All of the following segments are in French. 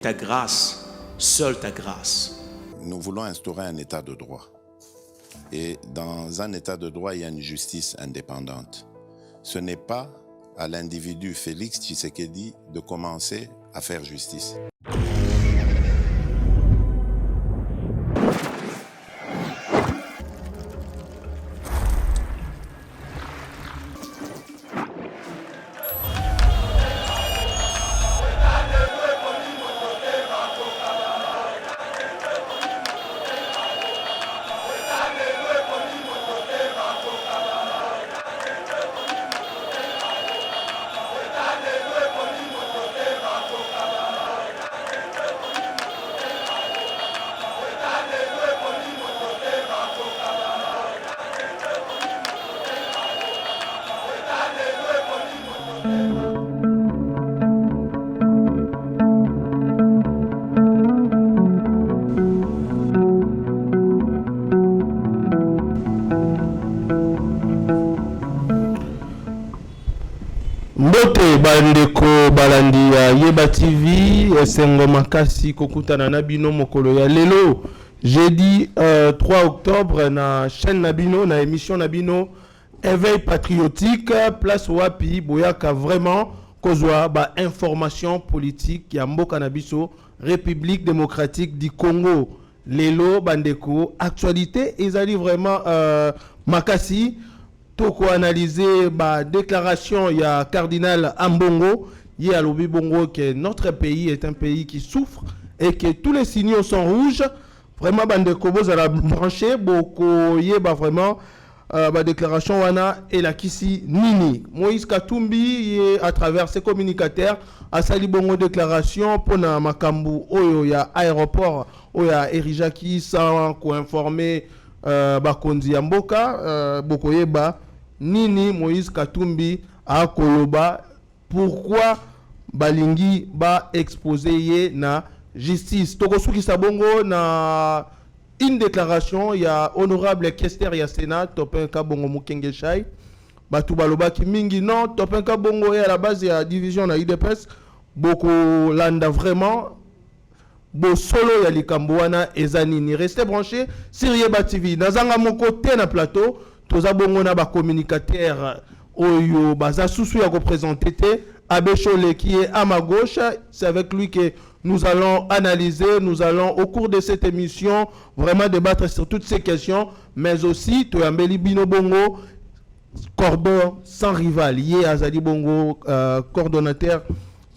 Ta grâce, seule ta grâce. Nous voulons instaurer un état de droit. Et dans un état de droit, il y a une justice indépendante. Ce n'est pas à l'individu Félix Tshisekedi de commencer à faire justice. Mbote bandeko balandi ya Yeba TV esengo makasi kokutana na bino mokolo ya lelo jeudi 3 octobre na chaîne Nabino na émission Nabino éveil patriotique place wapi boyaka vraiment kozwa ba information politique ya mboka na biso République démocratique du Congo lelo bandeko actualité ezali vraiment makasi. Toko analyser la déclaration il y a cardinal Ambongo il a lobby bongo que notre pays est un pays qui souffre et que tous les signaux sont rouges vraiment bande kobo za la brancher boko yeba vraiment la déclaration wana et la kisi nini Moïse Katumbi à travers ses communicateurs a sali bongo déclaration pour na makambu oyo ya aéroport oya erijaki sans ko informer bakonzi ya mboka boko yeba nini Moïse Katumbi a koloba pourquoi balingi ba exposé ye na justice tokosuki sabongo na une déclaration ya honorable Kester ya Sénat Topenka Bongo Mukenge Shai batu baloba ki mingi non Topenka Bongo est à la base ya division na UDPS boko landa vraiment bo solo ya likambo wana ezanini restez branchés sur Yeba TV nazanga moko te na plateau toza bongo na ba communicateur oyo baza susu ya représenter te Abechole qui est à ma gauche, c'est avec lui que nous allons analyser, nous allons au cours de cette émission vraiment débattre sur toutes ces questions, mais aussi Toyambeli Bino Bongo, cordon sans rival, Yé Azali Bongo, coordonnateur,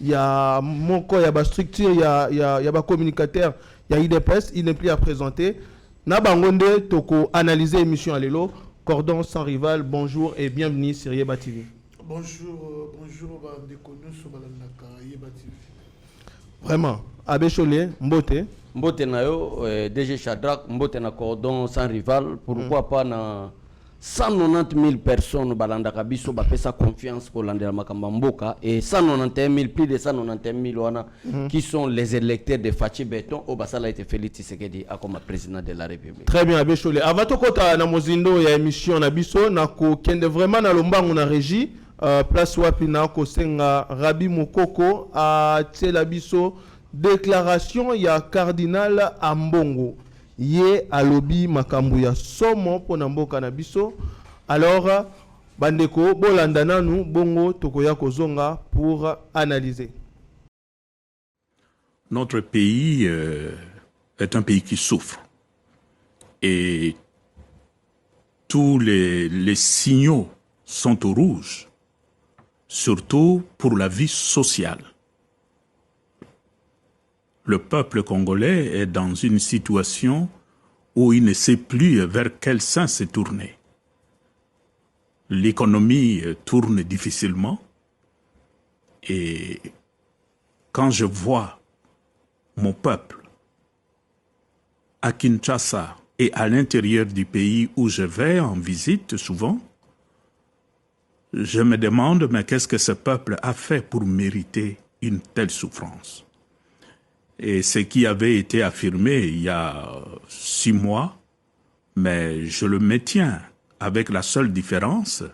il y a Monko, il y a ma structure, il y a ma communicateur, il y a IDPS, il n'est plus à présenter. Nabangonde Toko analyser l'émission à l'élo, cordon sans rival, bonjour et bienvenue sur Yeba TV. Bonjour, Yeba TV. Vraiment, Abbé Cholé, Mbote. Mbote na yo, DG Shadrach, Mbote na cordon sans rival. Pourquoi pas na 190 000 personnes balanda kabiso bapesa confiance pour l'andela makamba mboka et 191 000, plus de 191 000 wana qui sont les électeurs de Fachi Beton au basala été Félix Tshisekedi comme président de la République. Très bien, Abbé Cholé. Avant tout kota na mozindo ya émission na biso na ko kende vraiment na lombango na régie. Place wapi na kosenga Rabi Mokoko a tela biso déclaration ya cardinal Ambongo ye alobi makambu ya somo pona mboka na biso. Alors bandeko bolanda nanu bongo tokoya kozonga pour analyser. Notre pays est un pays qui souffre et tous les signaux sont au rouge, surtout pour la vie sociale. Le peuple congolais est dans une situation où il ne sait plus vers quel sens se tourner. L'économie tourne difficilement et quand je vois mon peuple à Kinshasa et à l'intérieur du pays où je vais en visite souvent, je me demande, mais qu'est-ce que ce peuple a fait pour mériter une telle souffrance? Et ce qui avait été affirmé il y a 6 mois, mais je le maintiens avec la seule différence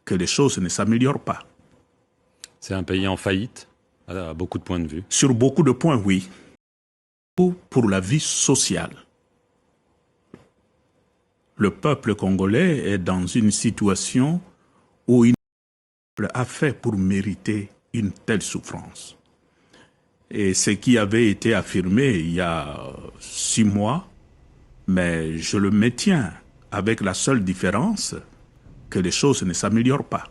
que les choses ne s'améliorent pas. C'est un pays en faillite, à beaucoup de points de vue. Sur beaucoup de points, oui. pour la vie sociale. Le peuple congolais est dans une situation où il a fait pour mériter une telle souffrance. Et ce qui avait été affirmé il y a 6 mois, mais je le maintiens avec la seule différence que les choses ne s'améliorent pas.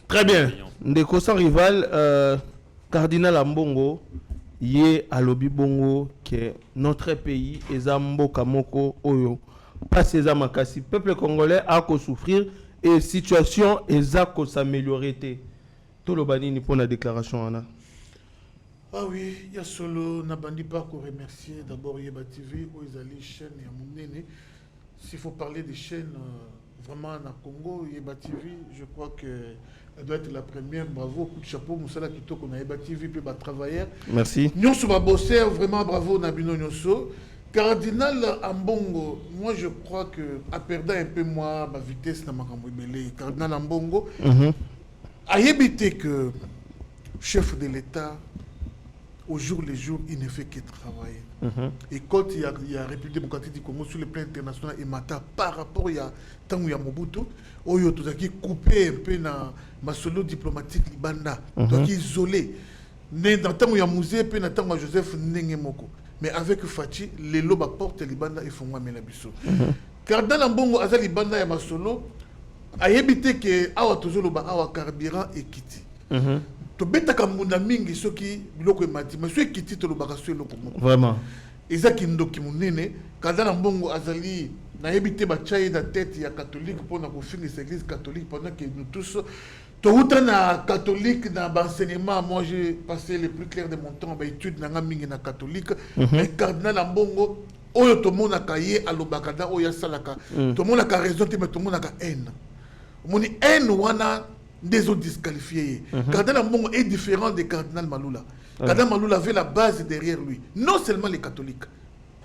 Très bien. Ndeko sans rival, Cardinal Ambongo, yé alobi bongo que notre pays ezambo kamoko oyo pas ces amakasi peuple congolais a ko souffrir et situation ezako s'améliorer. Tout le banini pour la déclaration Anna. Ah oui, il y a solo Nabandi pas qu'on remercier d'abord Yeba TV où ils allaient chaîne et à Mounene. S'il faut parler des chaînes vraiment na Congo, Yeba TV, je crois que elle doit être la première. Bravo, coup de chapeau, Moussala Kito qu'on a Yeba TV puis va travailler. Merci. Nyonso va bosser vraiment bravo Nabino Nyonso. Cardinal Ambongo, moi je crois que a perdu un peu moi ma vitesse na makambo belé. Cardinal Ambongo a évité que chef de l'État au jour le jour, il ne fait que travailler. Et quand il y a République démocratique du Congo sur le plan international et Mata par rapport à tant il y a Mobutu, Oyo tout qui coupé un peu dans ma solo diplomatique libanda, donc isolé. Né dans tant il y a musée puis dans tant Joseph Nengemoko. Mais avec Fachi, les lobes portent libanda et font moi melabiso. Cardinal Ambongo aza libanda ya masolo a évité que awa toujours loba awa carburant et kiti. To beta kamunda mingi soki biloko emati mais soki kiti to lobaka soki loko moko vraiment ezaki ndoki munene Cardinal Ambongo azali na yebite ba chai da tête ya catholique pour na kofingisa église catholique pendant que nous tous to na catholique dans l'enseignement. Moi j'ai passé le plus clair de mon temps ba étude na mingi na catholique mais Cardinal Ambongo oyo to mona kaye alobaka da oyo salaka to mona ka raison te mais to mona ka haine moni haine wana des autres disqualifiés. Cardinal Ambongo est différent de Cardinal Malula. Cardinal Malula avait la base derrière lui. Non seulement les catholiques.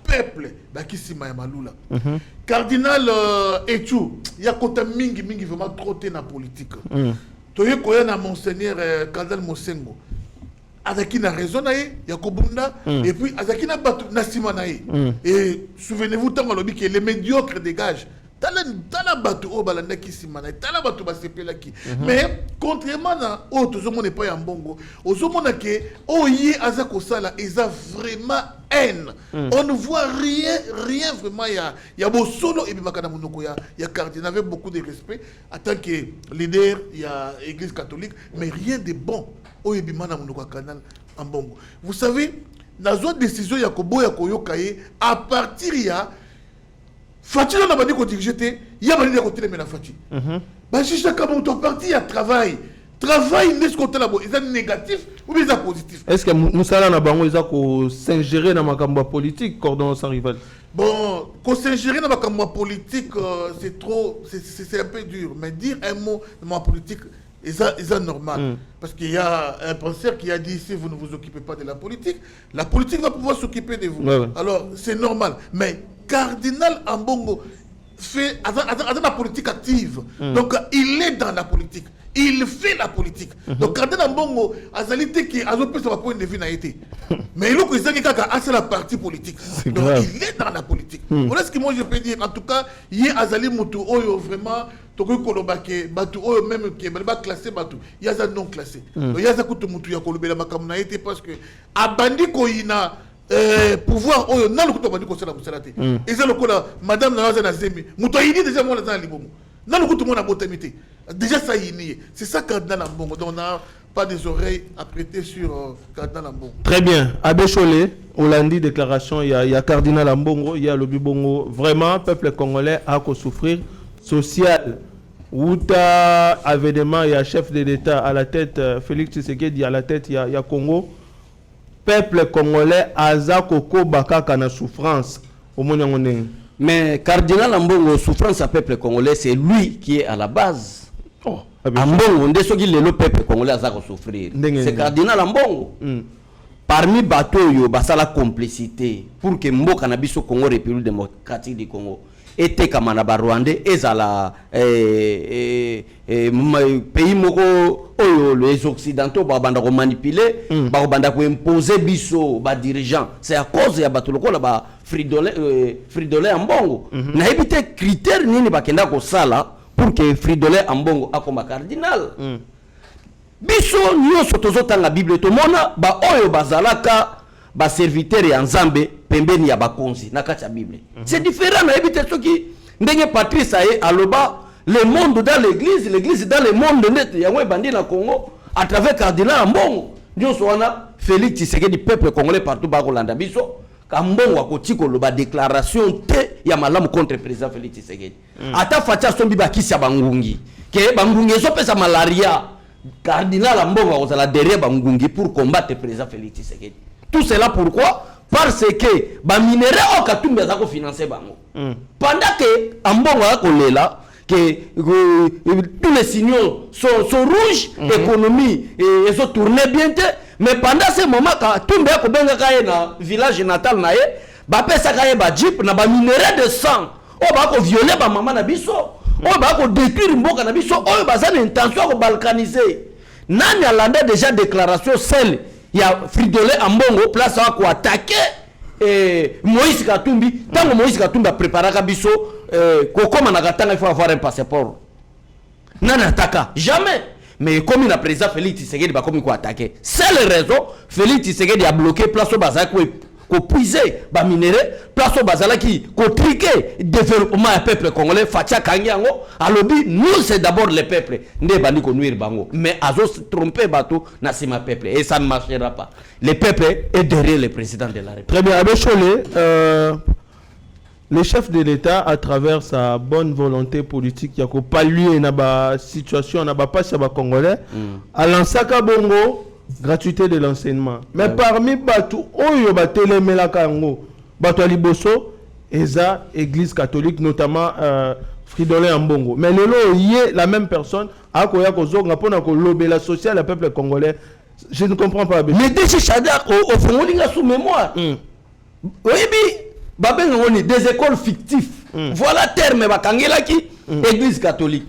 Peuple, Bakissima et Malula. Cardinal Etchou, il y a kota mingi vraiment trotté dans la politique. Toye koya na Monseigneur Cardinal Mosengo. Azaki na raison nae, Yakobunda, et puis Azaki na batu na sima nae. Et souvenez-vous tant que les médiocres dégagent. Tala batu o balanda ki simana tala batu ba sepela ki mais contrairement na o tozomo ne pas ya mbongo ozomona ke o yi aza ko sala eza vraiment haine. On ne voit rien vraiment ya bo solo et bimakana monoko ya cardinal avec beaucoup de respect en tant que leader ya église catholique mais rien de bon o yebimana monoko Cardinal Ambongo. Vous savez na zone décision ya koboya koyokaye à partir ya Fatih n'a pas dit qu'on dirigeait, il y a pas dit qu'on télé mais la Fatih. Bah si chacun mon parti a travail n'est-ce qu'on t'a là ils sont négatifs ou bien ils sont positifs. Est-ce que Moussala n'a pas ils s'ingérer dans ma campagne politique cordon sans rival? Bon, qu'on s'ingérer dans ma campagne politique c'est trop c'est un peu dur mais dire un mot dans ma politique c'est normal parce qu'il y a un penseur qui a dit si vous ne vous occupez pas de la politique va pouvoir s'occuper de vous. Alors c'est normal mais Cardinal Ambongo fait la politique active. Donc il est dans la politique. Il fait la politique. Donc Cardinal Ambongo azalité qui a peu sa point de vue n'a été. Mais il c'est la partie politique. Donc il est dans la politique. Voilà ce que moi je peux dire. En tout cas, il y a azali mutu oyo vraiment toko kolobake batu oyo même qui ba classé batu. Il y a ça non classé. Donc il y a ça kutu mutu ya kolobela makamuna na été parce que abandi ko ina pouvoir oyo na lokuto bandi ko sala musalate eza lokola madame na waza na zemi muto yini déjà moi na libomo na lokuto mo na botamité déjà ça yini c'est ça Cardinal Ambongo donc on n'a pas des oreilles à prêter sur Cardinal Ambongo. Très bien. Abbé Cholé Olandi déclaration il y a Cardinal Ambongo il y a le Bibongo vraiment peuple congolais a ko souffrir social Outa avènement il y a chef de l'État à la tête Félix Tshisekedi à la tête il y a Congo. Peuple congolais aza koko bakaka na souffrance au monde. Mais Cardinal Ambongo souffrance à peuple congolais c'est lui qui est à la base. Ambongo nde soki le peuple congolais aza ko souffrir. C'est Cardinal Ambongo. Parmi bateau yo basala complicité pour que mboka na biso Congo République démocratique du Congo etekama na ba Rwandais ezala pays moko oyo les occidentaux ba banda ko manipuler ba banda ko imposer biso ba dirigeant c'est à cause ya bato lokola ba Fridolin Ambongo na ebite critère nini bakenda ko sala pour que Fridolin Ambongo akoma cardinal biso nyonso tozotanga Bible tomona ba oyo bazalaka ba serviteur ya Nzambe pembeni ya bakonzi na kati ya Bible c'est différent na ebite soki ndenge Patrice aye aloba le monde dans l'église dans le monde net yango ebandi na Congo à travers cardinal Ambongo nyonso wana Félix Tshisekedi peuple congolais partout ba kolanda biso Ambongo akotiko loba déclaration te ya malamu contre président Félix Tshisekedi ata fatia sombi bakisi ya bangungi ke bangungi ezopesa malaria cardinal Ambongo akozala derrière bangungi pour combattre président Félix Tshisekedi. Tout cela pourquoi? Parce que ba minerai au Katumbi azako financer bango. Pendant que Ambongo akolela que tous les signaux sont rouges, économie et ils ont tourné bien, mais pendant ce moment Katumbi akobenga kaye na village natal na ye, ba pesa kaye ba jeep na ba minerai de sang. O ba ko violer ba maman na biso. O ba ko détruire mboka na biso, o ba za intention ko balkaniser. Nani alanda déjà déclaration celle il y a Fridolin Ambongo place à quoi attaquer Moïse Katumbi tant que Moïse Katumbi a préparé Kabiso comme il faut avoir un passeport non attaque jamais mais comme il a président Félix Tshisekedi va comme quoi attaquer c'est la raison Félix Tshisekedi a bloqué place au bazar ko puiser ba minerai place au bazala qui ko triquer développement du peuple congolais fatia kangiango alobi nous c'est d'abord le peuple ndé bandi ko nuire bango mais azo se tromper bateau na sima peuple et ça ne marchera pas le peuple est derrière le président de la République. Très bien Abbé Cholé, le chef de l'État à travers sa bonne volonté politique il y a ko pallier na ba situation na ba passe ba congolais à l'ansaka bongo gratuité de l'enseignement mais parmi batou oyo batelemela kango bato liboso eza église catholique notamment Fridolin Ambongo mais lelo yé la même personne akoya kozonga pona ko lobela social le peuple congolais je ne comprends pas bien mais déjà Chada au fond linga sous mémoire oui babenga ngoni des écoles fictives voilà terme bakangela ki église catholique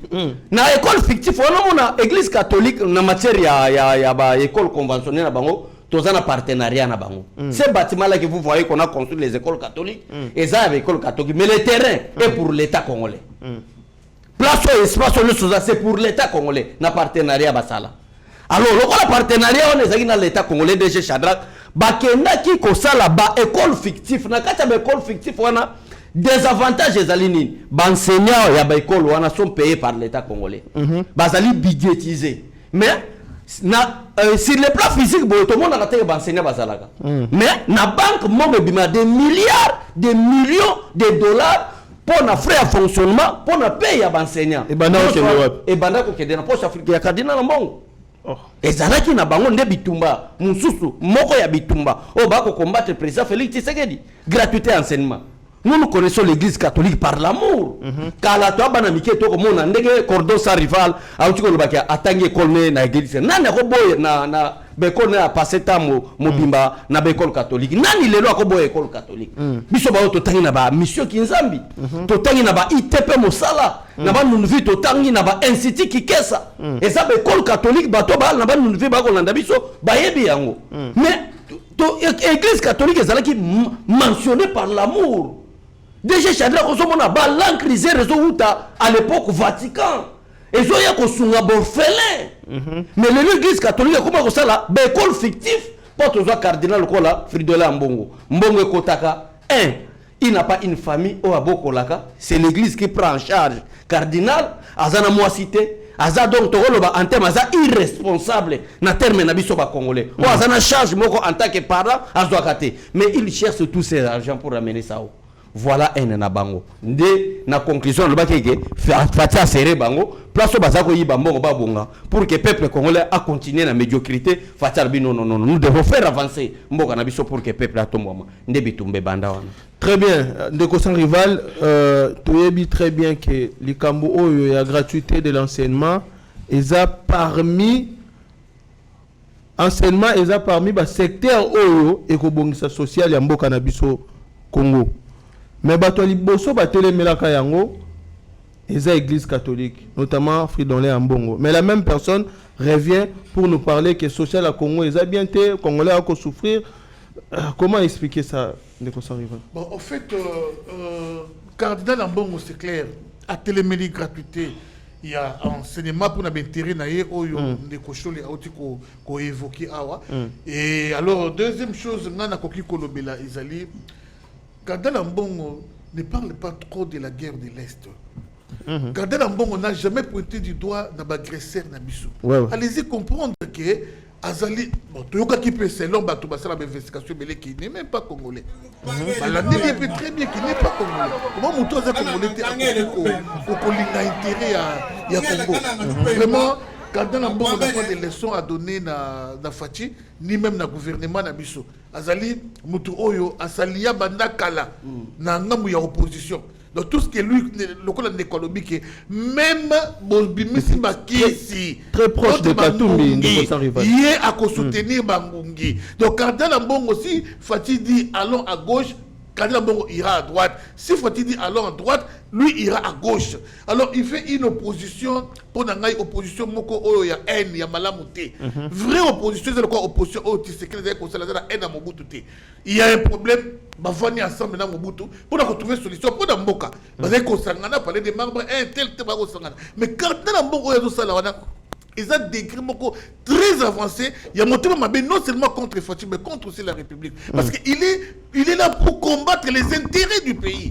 na école fictive on a église catholique na matière ya ba école conventionnelle na bango tozana partenariat na bango ces bâtiments là que vous voyez qu'on a construit les écoles catholiques et ça avec école catholique mais le terrain est pour l'état congolais place au espace c'est pour l'état congolais na partenariat basala alors le partenariat on est dans l'état congolais DG Shadrach bakenda ki ko sala ba école fictive na kata ba école fictive wana des avantages ezalini enseignants ya ba école wana sont payés par l'état congolais bazali budgétisé mais na sur le plan physique bo tout le monde a raté ba enseignants bazalaka mais na banque mo bima des milliards des millions de dollars pour na frais de fonctionnement pour na payer ya ba enseignants et banda ko kede na poche africaine ya cardinal Ambongo ezalaki na bango nde bitumba mususu moko ya bitumba o bako combattre président Félix Tshisekedi gratuité enseignement. Nous connaissons l'église catholique par l'amour. Kala to bana mike to ko mona ndenge cordon sans rival a utiko lobaki atangi école na église nani ko boye na bekol na passer temps mobimba na bekol catholique nani lelo ko boye école catholique biso ba to tangi na ba mission kinzambi to tangi na ba ITP mosala na ba nunvi to tangi na ba institut kikesa et ça bekol catholique ba to ba na ba nunvi ba ko landa biso ba yebi yango mais to église catholique ezalaki mentionné par l'amour. Déjà Chadra Kosomona ba l'encrisé réseau outa à l'époque Vatican et zo ya ko sunga borfelin mais l'église catholique comment ko sala ba école fictif pour to zo cardinal kola Fridolin Ambongo mbongo ekotaka il n'a pas une famille au abokolaka c'est l'église qui prend en charge cardinal azana moi cité aza donc to loba en terme aza irresponsable na terme na biso ba congolais o azana charge moko en tant que parent azwakate mais il cherche tous ces argent pour ramener ça. Voilà un nabango. Nde na conclusion le bakeke fatia serré bango place au bazako yi bambongo babonga pour que peuple congolais a continué la médiocrité fatia non nous devons faire avancer mboka na biso pour que peuple atomboma nde bitumbe banda wana. Très bien ndeko sans rival toyebi très bien que likambo oyo ya gratuité de l'enseignement eza parmi enseignement ba secteur oyo ekobongisa social ya mboka na biso Congo. mais bato liboso batelemelaka yango eza église catholique, notamment Fridolin Ambongo. Mais la même personne revient pour nous parler que social à Congo eza bien té, Congolais a souffrir. Comment expliquer ça, Ndeko Sanrival? Bon, en fait, Cardinal Ambongo, c'est clair, à télémélie gratuité, il y a enseignement pour l'intérêt naïe des cochons les autres qu'on évoqué awa. Et alors deuxième chose, on a coquille kolobela Isali. Cardinal Ambongo ne parle pas trop de la guerre de l'Est. Cardinal Ambongo n'a jamais pointé du doigt dans l'agresseur Nabiso. Allez-y comprendre que Azali, bon, tout le qui peut selon Batou Bassala d'investigation, mais qui n'est même pas congolais. La Nébie peut très bien qu'il n'est pas congolais. Comment mon toit congolais était au intérêt à Congo. Vraiment, Cardinal Ambongo n'a pas de leçons à donner dans Fati, ni même dans le gouvernement Nabiso. Azali, Moutou Oyo, Asalia Bandakala, dans la opposition. Donc tout ce qui est lui, le col de économique, même Bobimisi Makisi, très proche de Katumbi, il est à soutenir Bangungi. Donc Cardinal Ambongo aussi, Fati dit allons à gauche, Cardinal Ambongo ira à droite. Si Fati dit allons à droite, lui ira à gauche. Alors il fait une opposition, pour une opposition, moko ya haine, ya malamouté. Vraie opposition, c'est quoi opposition, tu sais que les la haine à Mobutu. Il y a un problème, bah venir ensemble dans Mobutu, pour trouver une solution, pour dans Mboka. Parce que Kosangana parlait des membres, tel, mais Cardinal Ambongo ya Salana, ils ont des crimes très avancés. Il y a monté non seulement contre Fati, mais contre aussi la République. Parce qu'il est là pour combattre les intérêts du pays.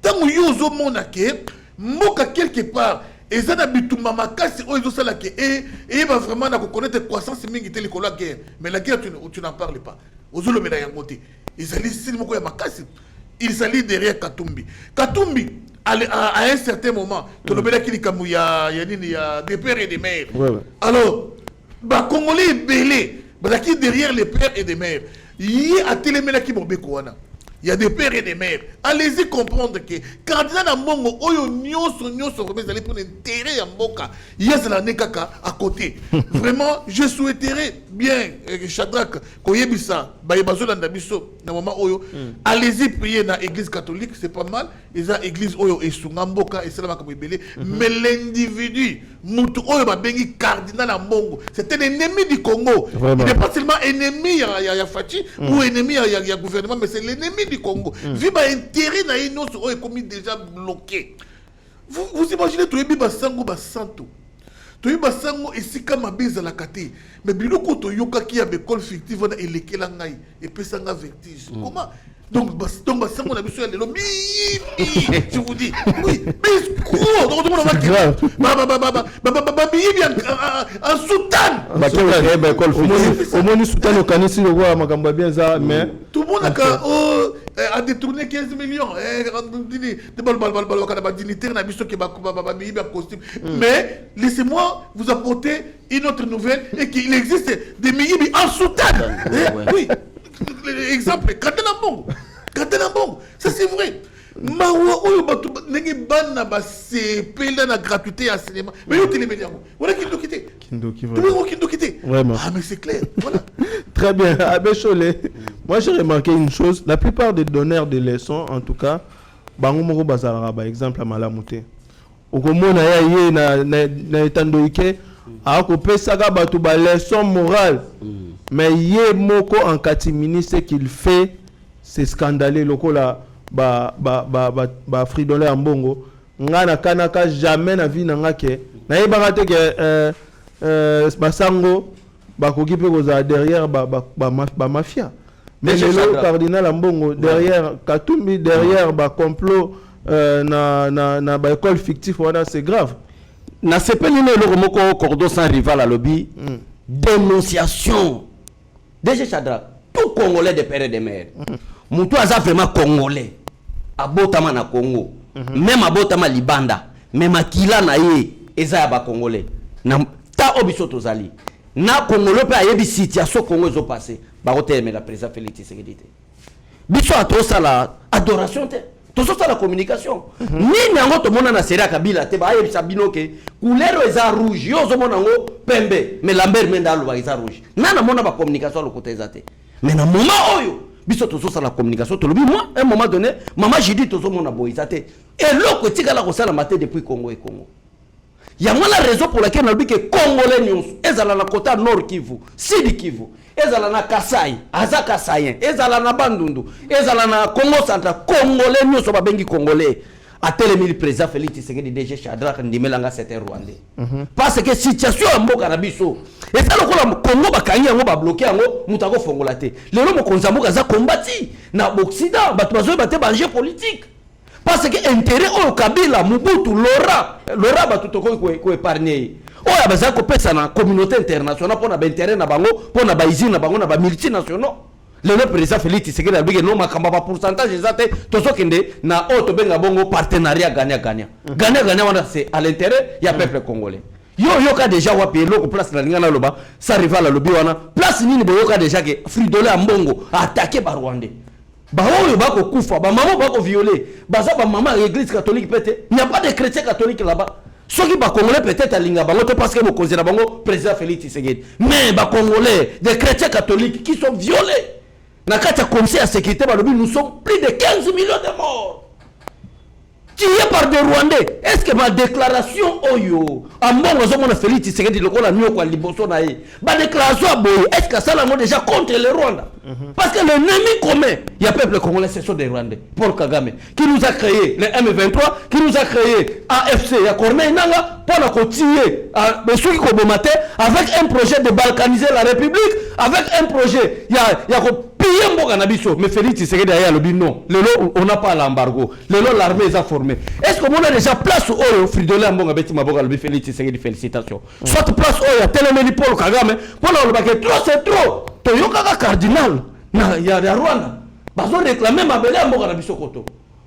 Tant que yozo monake, moka quelque part, et ça n'a bitu mamakasi oyo sala ke et va vraiment na connaître croissance mingi telle que la guerre. Mais la guerre tu n'en parles pas. Ozolo mena yangote. Ils s'allient si moko ya makasi. Il s'allie derrière Katumbi. Katumbi à un certain moment, tu le qu'il y a des pères et des mères. Alors, bah Congolais belé, bah qui derrière les pères et des mères. Il y a téléméla qui m'ont bécoana. Il y a des pères et des mères. Allez-y comprendre que Cardinal Ambongo, oyo nyoso vous allez prendre intérêt à Mboka. Il y a cela nekaka à côté. Vraiment, je souhaiterais bien, Shadrach, Koyebisa, Bayebazo Landabiso, na moment oyo, allez-y prier dans l'église catholique, c'est pas mal. Et ça, l'église oyo et Mboka et cela mais l'individu, Moutou oyo babengi Cardinal Ambongo, c'est un ennemi du Congo. Vraiment. Il n'est pas seulement ennemi à Fati ou ennemi à gouvernement, mais c'est l'ennemi du Congo. Vu intérêt na ino so est comme déjà bloqué. Vous imaginez tout ebi basango basanto. To ebi basango esika mabiza la kate. Mais biloko to yoka ki ya école fictive na elekela ngai et pesa nga vertige. Comment donc basango na biso ya lelo je vous dis oui mais quoi donc on va en soutane ba école fictive au moins soutane au kanisi le roi makambo bien ça mais tout le monde a détourné 15 millions. Mais laissez-moi vous apporter une autre nouvelle et qu'il existe des milliers en soutane. Oui, exemple, Cardinal Ambongo, ça c'est vrai. Mawa oyo batu nenge bana ba sepela na gratuité à cinéma. Mais yo télémédia. Voilà qui doit quitter. Vraiment. Ah mais c'est clair. Voilà. Très bien. Abbé Cholet, moi j'ai remarqué une chose, la plupart des donneurs de leçons en tout cas, bango moko bazala par exemple à Malamouté. Okomona ya ye na etandoike a ko pesaka batu ba leçon morale. Mais ye moko en catimini ce qu'il fait c'est scandaleux lokola ba Fridolin Ambongo ngana kanaka jamais na vie nanga ke na yebaka te ke basango bakoki pe koza derrière ba mafia mais le Cardinal Ambongo derrière Katumbi derrière ba complot na ba école fictive wana c'est grave na sepeli le moko cordon sans rival à lobby dénonciation DG Shadrach tout Congolais de père et de mère Moutou aza vraiment Congolais abotama na Congo même abotama libanda même akila na ye eza ya ba Congolais na ta obiso tozali na Congolais pe ayebi situation Congo zo passé ba koteleme la président Félix Tshisekedi biso atosa la adoration te tososa la communication ni nango to mona na série Kabila te ba ayebi sabino ke couleur eza rouge yo zo mona ngo pembe mais Lambert Menda lo ba eza rouge na mona ba communication lo côté eza te mais na moment oyo biso tozo la communication to lobi moi à un moment donné maman j'ai dit tozo mon aboisate et loko tika la ko sala maté depuis Congo et Congo. Il y a la raison pour laquelle on dit que Congolais nyonso ezala na kota Nord Kivu, Sud Kivu, ezala na Kasai, Aza Kasayen, ezala na Bandundu, ezala na Congo Central, Congolais nyonso ba bengi Congolais. A télémi le président Félix Tshisekedi DG Shadrack Ndimelanga c'était Rwandais. Parce que situation en mboka na biso. Et ça le Congo ba kangi yango ba bloquer yango mutako fongola te. Lelo mo konzamuka za combattre na Occident bato bazo baté danger politique. Parce que intérêt au Kabila Mobutu Laura bato toko ko épargner. Oya baza ko pesa na communauté internationale pour na ba intérêt na bango, pour na ba usine na bango na ba multinationaux. Le président Félix Tshisekedi a dit que non makamba ba pourcentage exact tozokende na auto benga bongo partenariat gagnant-gagnant. Gagnant-gagnant c'est à l'intérêt il y a peuple congolais. Yo ka déjà wapi loko place na lingana loba ça rival lobi wana place nini bo yoka déjà que Fridolin Ambongo a attaqué ba Rwandais. Ba oyo ba ko kufa ba maman ba ko violer. Ba za ba maman l'église catholique peut-être. Il n'y a pas de chrétiens catholiques là-bas. Ceux qui ba congolais peut-être à linga bango parce que mo konzera bango président Félix Tshisekedi. Mais ba congolais des chrétiens catholiques qui sont violés. Dans le conseil de sécurité, nous sommes plus de 15 millions de morts. Tués par des Rwandais. Est-ce que ma déclaration, Oyo, à mon on Félix Tshisekedi, le qu'on a mis au Liboso, ma déclaration à Boye, est-ce que ça l'a déjà contre les Rwandais? Parce que l'ennemi commun, il y a peuple congolais, ce sont des Rwandais. Paul Kagame, qui nous a créé le M23, qui nous a créé AFC, il y a Corneille Nanga, pour la continuer, avec un projet de balkaniser la République, avec un projet, il y a piller mon cannabis, mais Félix Tshisekedi a dit non. On n'a pas l'embargo. L'armée est formée. Est-ce qu'on a déjà place au Fridolin Ambonga Beti Maboga le Félix Tshisekedi félicitations. Soit place au Téléméli Paul Kagame, pour le trop c'est trop. Toyoka cardinal, il y a Rwanda. Bazo réclamer ma belle Ambonga na bisokoto.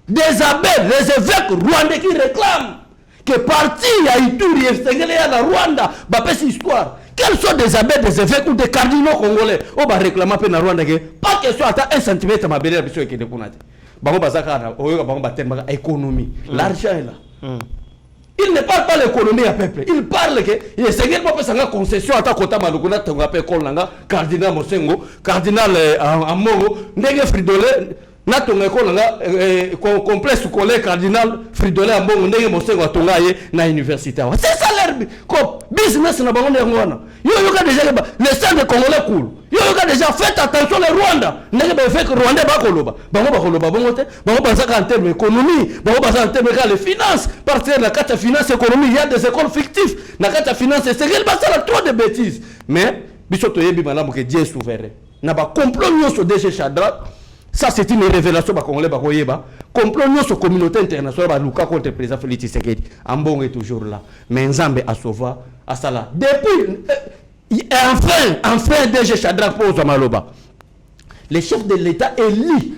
Des abbés, les évêques rwandais qui réclament que parti à Ituri et Tshisekedi à la Rwanda, bah c'est histoire. Quels sont des abbés, des évêques ou des cardinaux congolais? On va réclamer à Rwanda que pas question à 1 centimètre ma belle biso qui dépourna. Bango bazaka oyo bango batemba économie. L'argent est là. Il ne parle pas l'économie à peuple. Il parle que il Tshisekedi pas faire concession à ta kota malukuna tonga pe kolanga cardinal Mosengo, cardinal Amongo, ndenge Fridolin na tonga kolanga complexe collègue cardinal Fridolin Ambongo ndenge Mosengo atonga ye na université. C'est ça leur business na bango ngwana. Yo yoka déjà le sang de congolais cool. Yo yoka déjà faites attention les Rwanda. Ndenge ba fait que Rwanda ba koloba. Bango ba koloba bongo te. Bango bazaka en termes économie, bango bazaka en termes de finance. Parce que la carte finance économie, il y a des écoles fictives. La carte finance c'est qu'il va faire trop de bêtises. Mais biso to yebi malamu que Dieu est souverain. Na ba complot nyoso DG Shadrack. Ça c'est une révélation ba congolais ba koyeba. Complot nyoso communauté internationale ba luka contre le président Félix Tshisekedi. Ambongo est toujours là. Mais Nzambe a sauvé à ça là. Depuis enfin DG Shadrack pose Maloba. Les chefs de l'État élus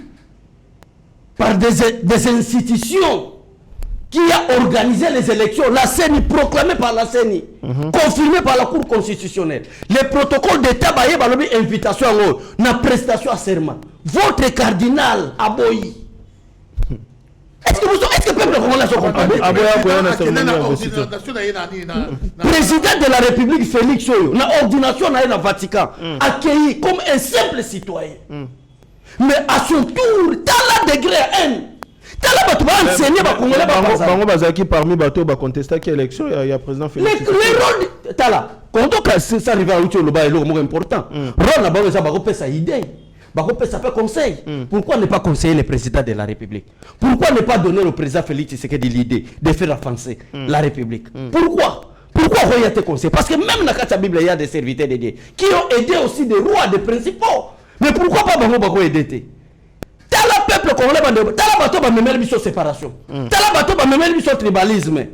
par des institutions qui a organisé les élections, la CENI, proclamée par la CENI, confirmée par la Cour constitutionnelle. Les protocoles d'État, invitation à la prestation à serment. Votre cardinal Aboyi. Est-ce que le peuple congolais sont président de la République Félix Oyo, la ordination dans le Vatican, accueilli comme un simple citoyen. Mais à son tour, dans la degré haine. Bango bazaki parmi bateau ba contester qui élection il y a président Félix. Le rôle tala quand on ça arrive à l'outil le bas est important. Rôle là bas ça ba ko pesa idée. Ba ko pesa pas conseil. Pourquoi ne pas conseiller le président de la République? Pourquoi ne pas donner au président Félix Tshisekedi l'idée de faire avancer la République? Pourquoi il y a des conseils? Parce que même dans la Bible il y a des serviteurs de Dieu qui ont aidé aussi des rois, des principaux. Mais pourquoi pas bango ba ko aider? Tala peuple congolais tala bato ba memeli biso séparation. Tala bato ba memeli biso tribalisme.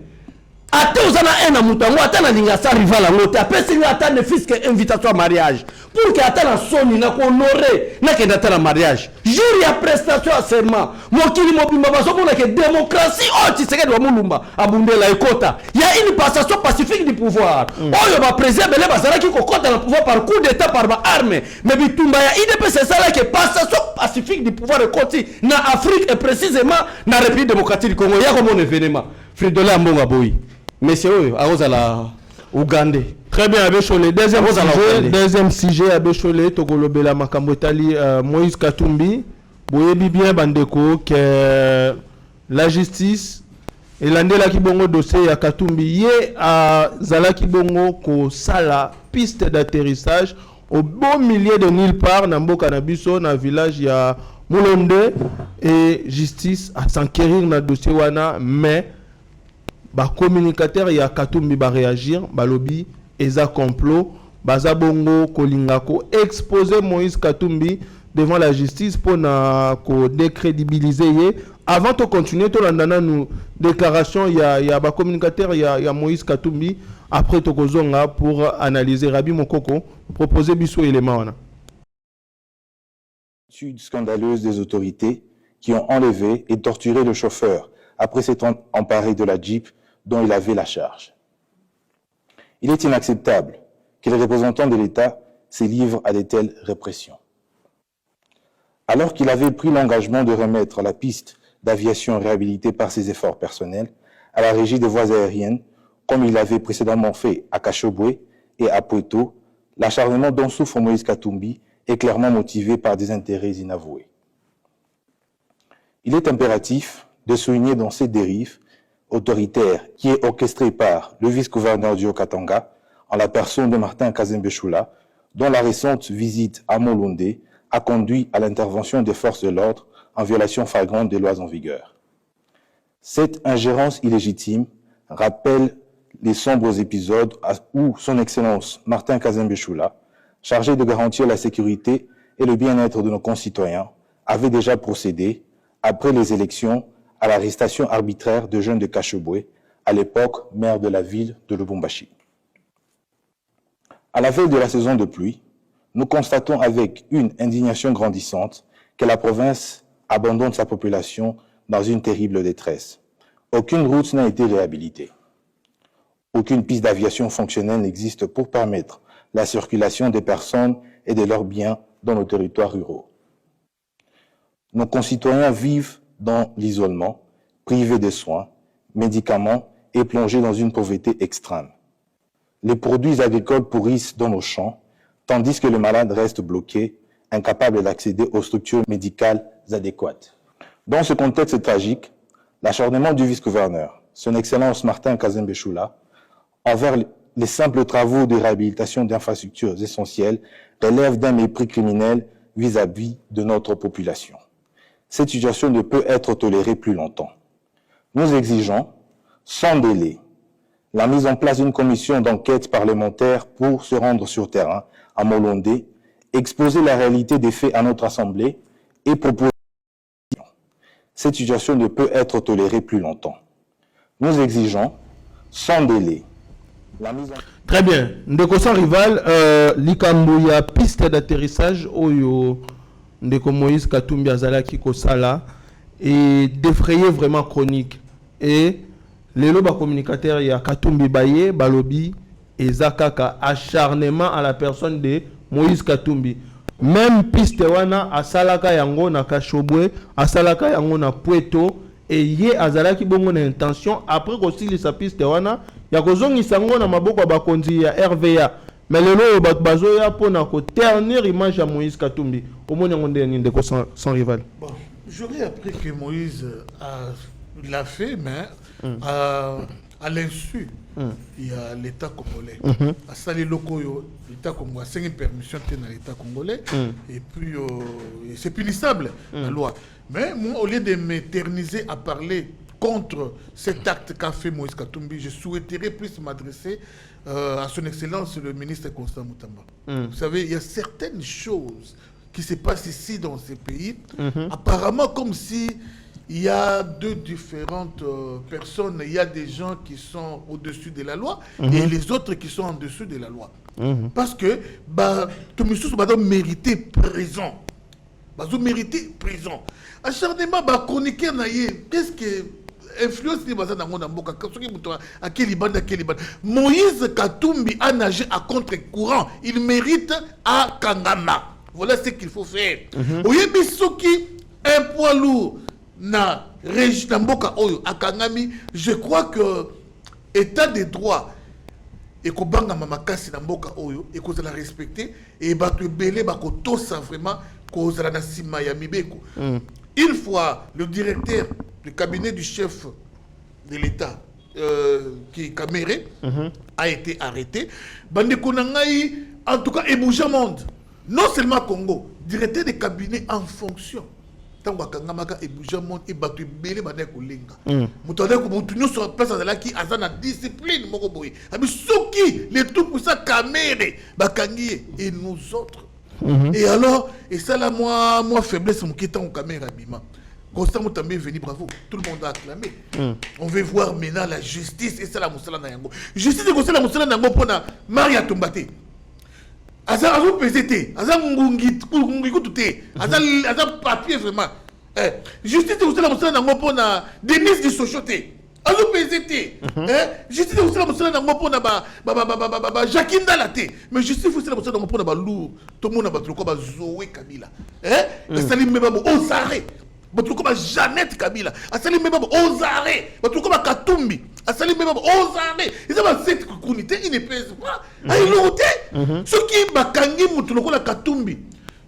Ate ozana un amutango atana linga sa rival ngote apesi nga atane fils que invitation à mariage pour que atana soni na ko honorer na ke atana mariage. Jour ya prestation à serment. Mokili mobimba baso mona que démocratie o Tshisekedi wa mulumba abundela ekota. Il y a une passation pacifique du pouvoir. Oyo ba président bele bazala ki ko kota le pouvoir par coup d'état par ba arme. Mais bitumba ya IDP c'est ça là que passation pacifique du pouvoir ekoti na Afrique et précisément na République démocratique du Congo. Ya comme un événement. Fridolin Ambonga Boyi. Monsieur, Ougandais. Très bien, Abécholé. Deuxième sujet, Abécholé, Togolobela Makambotali, Moïse Katumbi. Boyebi bien, Bandeko, que la justice, et l'andela Kibongo dossier à Katumbi, yé à Zala Kibongo, ko sala piste d'atterrissage au bon milieu de nulle part, Nambo Kanabiso, dans le village, il y a Moulonde, et justice à s'enquérir dans le dossier wana, mais ba communicateur ya Katumbi ba réagir ba lobby eza complot baza bongo kolingako exposer Moïse Katumbi devant la justice pour na ko décrédibiliser ye avant de continuer to landana nous déclaration ya ba communicateur ya Moïse Katumbi après to kozonga pour analyser Rabi Mokoko proposer biso élément wana scandaleuse des autorités qui ont enlevé et torturé le chauffeur après s'être emparé de la Jeep dont il avait la charge. Il est inacceptable que les représentants de l'État se livrent à de telles répressions. Alors qu'il avait pris l'engagement de remettre la piste d'aviation réhabilitée par ses efforts personnels à la régie des voies aériennes, comme il l'avait précédemment fait à Kashobwe et à Poeto, l'acharnement dont souffre Moïse Katumbi est clairement motivé par des intérêts inavoués. Il est impératif de souligner dans ces dérives autoritaire qui est orchestré par le vice-gouverneur du Haut-Katanga en la personne de Martin Kazembe-Choula, dont la récente visite à Molonde a conduit à l'intervention des forces de l'ordre en violation flagrante des lois en vigueur. Cette ingérence illégitime rappelle les sombres épisodes où son Excellence Martin Kazembe-Choula, chargé de garantir la sécurité et le bien-être de nos concitoyens, avait déjà procédé, après les élections, à l'arrestation arbitraire de jeunes de Kashobwe, à l'époque maire de la ville de Lubumbashi. À la veille de la saison de pluie, nous constatons avec une indignation grandissante que la province abandonne sa population dans une terrible détresse. Aucune route n'a été réhabilitée. Aucune piste d'aviation fonctionnelle n'existe pour permettre la circulation des personnes et de leurs biens dans nos territoires ruraux. Nos concitoyens vivent dans l'isolement, privés de soins, médicaments et plongés dans une pauvreté extrême. Les produits agricoles pourrissent dans nos champs, tandis que les malades restent bloqués, incapables d'accéder aux structures médicales adéquates. Dans ce contexte tragique, l'acharnement du vice-gouverneur, son Excellence Martin Kazembe-Choula, envers les simples travaux de réhabilitation d'infrastructures essentielles relève d'un mépris criminel vis-à-vis de notre population. Cette situation ne peut être tolérée plus longtemps. Nous exigeons, sans délai, la mise en place d'une commission d'enquête parlementaire pour se rendre sur terrain à Molonde, exposer la réalité des faits à notre Assemblée et proposer. Cette situation ne peut être tolérée plus longtemps. Nous exigeons, sans délai, la mise en... Très bien. Ndeko sans rival, likambo ya piste d'atterrissage oyo Ndeko Moïse Katumbi azalaki kosala et défrayer vraiment chronique. Et les loba communicateurs ya Katumbi baye balobi et zakaka acharnement à la personne de Moïse Katumbi. Même piste wana asalaka yango na Kashobwe, asalaka yango na Poeto et ye azalaki bongo na intention après kosili sa piste wana ya kozongisa ngo na maboko ba konzi ya RVA. Mais le lot bat bazoya pour na ko ternir image à Moïse Katumbi. Au moins on est Ndeko sans rival. Bon, j'aurais appris que Moïse l'a fait, mais à l'insu, il y a l'État congolais. À Sali Lokoyo, l'État congolais, c'est une permission dans l'État congolais. Et puis, c'est punissable, la loi. Mais moi, au lieu de m'éterniser à parler contre cet acte qu'a fait Moïse Katumbi, je souhaiterais plus m'adresser à son Excellence le ministre Constant Moutamba. Vous savez, il y a certaines choses qui se passent ici dans ces pays, apparemment comme si il y a deux différentes personnes. Il y a des gens qui sont au-dessus de la loi et les autres qui sont en dessous de la loi. Parce que tout le monde mérité prison. Ils mérité prison. Acharnement, chroniquer, qu'est-ce que influence les bazar dans mon mboka à quel bande Moïse Katumbi a nagé à contre-courant. Il mérite à Kangama. Voilà ce qu'il faut faire. Oyebi soki un poids lourd na mboka oyo à Kangami, je crois que état de droit et ko banga mama kasi na mboka oyo et ko la respecter et batu belé ba ko tosa vraiment ko za na sima ya mibeko. Une fois le directeur du cabinet du chef de l'État qui est Caméré a été arrêté, bande ko na ngai en tout cas ebouja monde. Non seulement Congo, directeur des cabinets en fonction. Tant que Kangamaka et Boujamon et Batu Bélé Banek ou Linga. Moutade ko mutunyo sur place de la qui a la discipline moko boy. Abi soki les tout pour ça Caméré bakangi et nous autres. Et alors et ça là moi faiblesse mon qui tant Caméré bima. Constant Moutambe venu bravo. Tout le monde a acclamé. On veut voir maintenant la justice et ça la Moussala Nayango. Justice et la Moussala Nayango pour na Maria Tombate. Aza PZT, aza ngungi kututé, aza papier vraiment. Justice vous la musala nango pona Denis de Sochoté. Aza PZT. Justice vous la musala nango pona ba Jakinda Laté. Mais justice vous la musala nango pona ba Lou, tout le monde ba truko ba Zoé Kabila. Salim meba bo Ozare. Ba truko ba Jeannette Kabila. Salim meba bo Ozare. Ba truko ba Katumbi. Asali même Ozare, ils ont cette unité, ils ne pèsent pas. Ils l'ont ôté. Ceux qui bakangi mutuloko la Katumbi,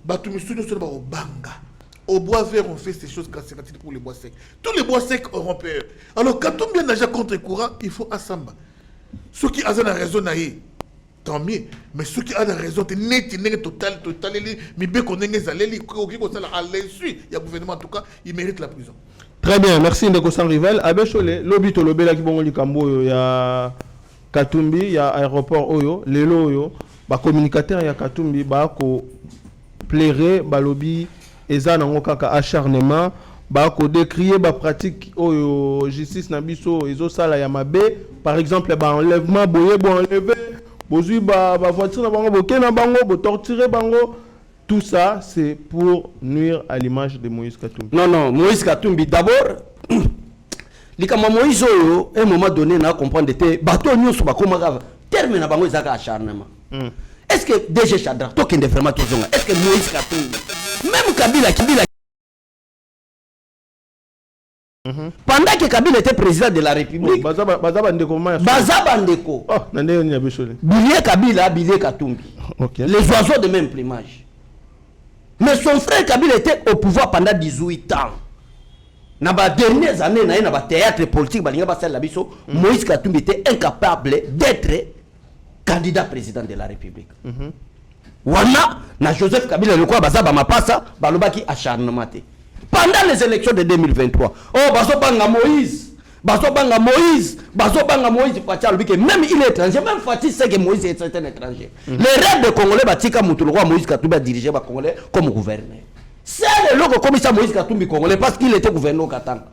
Batumi Studio sur le Banga. Au bois vert, on fait ces choses conséquentives pour les bois secs. Tous les bois secs auront peur. Alors, Katumbi n'a déjà contre-courant, il faut Assamba. Ceux qui ont la raison, tant mieux. Mais ceux qui ont la raison, c'est net, total, mais bien qu'on ait les allées, à l'insu, il y a gouvernement en tout cas, il mérite la prison. Très bien, merci Ndeko Sans Rival. Abechole, lobby to lobby la ki bongo likambo ya Katumbi, ya aéroport oyo, lelo oyo, ba communicateur ya Katumbi ba ko plaire ba lobby eza nango kaka acharnement, ba ko décrier ba pratique oyo justice na biso ezo sala ya mabe, par exemple ba enlèvement boye bo enlever, bozui ba voiture na bango bo kena bango, bo torturer bango. Tout ça, c'est pour nuire à l'image de Moïse Katumbi. Non, Moïse Katumbi, d'abord, Moïse, à un moment donné, on comprend que les bateaux sont terminent à bango zaka acharnement. Est-ce que DG Chadra, toi qui es vraiment tout zonga, est-ce que Moïse Katumbi, même Kabila, pendant que Kabila était président de la République, Bazabandeko, Bilé Kabila, Bilé Katumbi, les oiseaux de même plumage. Mais son frère Kabila était au pouvoir pendant 18 ans. Dans les dernières années, dans le théâtre politique, Moïse Katumbi était incapable d'être candidat président de la République. Wana, na Joseph Kabila, le quoi, Bazaba Mapasa, Balobaki acharnement. Pendant les élections de 2023, oh, Bazobanga Moïse, même il est étranger, même Fatih sait que Moïse est un étranger. Les rêves de Congolais, Batika Moutouloua, Moïse Katumbi a dirigé les Congolais comme gouverneur. C'est le logo comme ça Moïse Katumbi Congolais parce qu'il était gouverneur au Katanga.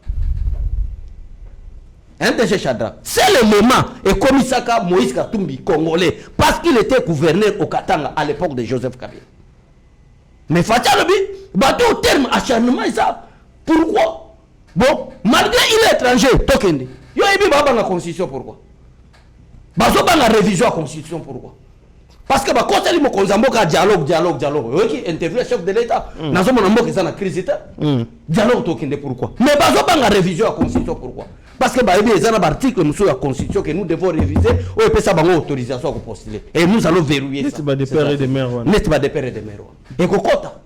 C'est le moment et comme ça Moïse Katumbi Congolais parce qu'il était gouverneur au Katanga à l'époque de Joseph Kabila. Mais Fatih Lobi, bateau au terme acharnement, ça. Pourquoi? Bon, malgré il est étranger, Tokende. Yo ebi baba la constitution pourquoi? Bazo ba la révision de la constitution pourquoi? Parce que ba conseil mo konzambo ka dialogue. Yo qui interview le chef de l'État. Nazo mo nambo que ça na crise d'état. Dialogue Tokende pourquoi? Mais bazo ba la révision de la constitution pourquoi? Parce que ba ebi ezana ba article monsieur la constitution que nous devons réviser ou epé ça ba autorisation à postuler. Et nous allons verrouiller ça. N'est-ce pas des pères et des mères? N'est-ce pas des pères et des mères? Et kokota.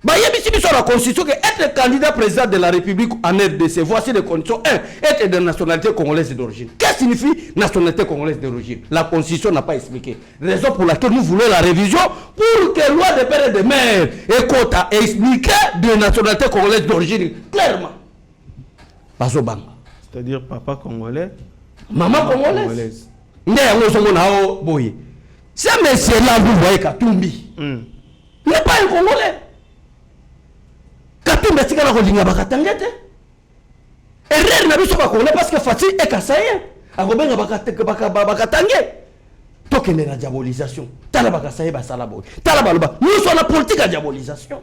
Bah, il y a sur la constitution que être candidat président de la République en RDC, voici les conditions. 1. Être de nationalité congolaise d'origine. Qu'est-ce que signifie nationalité congolaise d'origine? La constitution n'a pas expliqué. Raison pour laquelle nous voulons la révision pour que loi de père et de mère et quota explique de nationalité congolaise d'origine clairement. Bazobanga. C'est-à-dire papa congolais, maman congolaise. C'est monsieur-là, vous voyez Katumbi. N'est pas un Congolais. Katumbi est un Congolais. Erreur n'a pas Congolais parce que Fatih est Kassaïen. Agobenga Bakatangé. Tokene la diabolisation. Talaba Kassaïe Basalaboy. Talaba. Nous sommes la politique à diabolisation.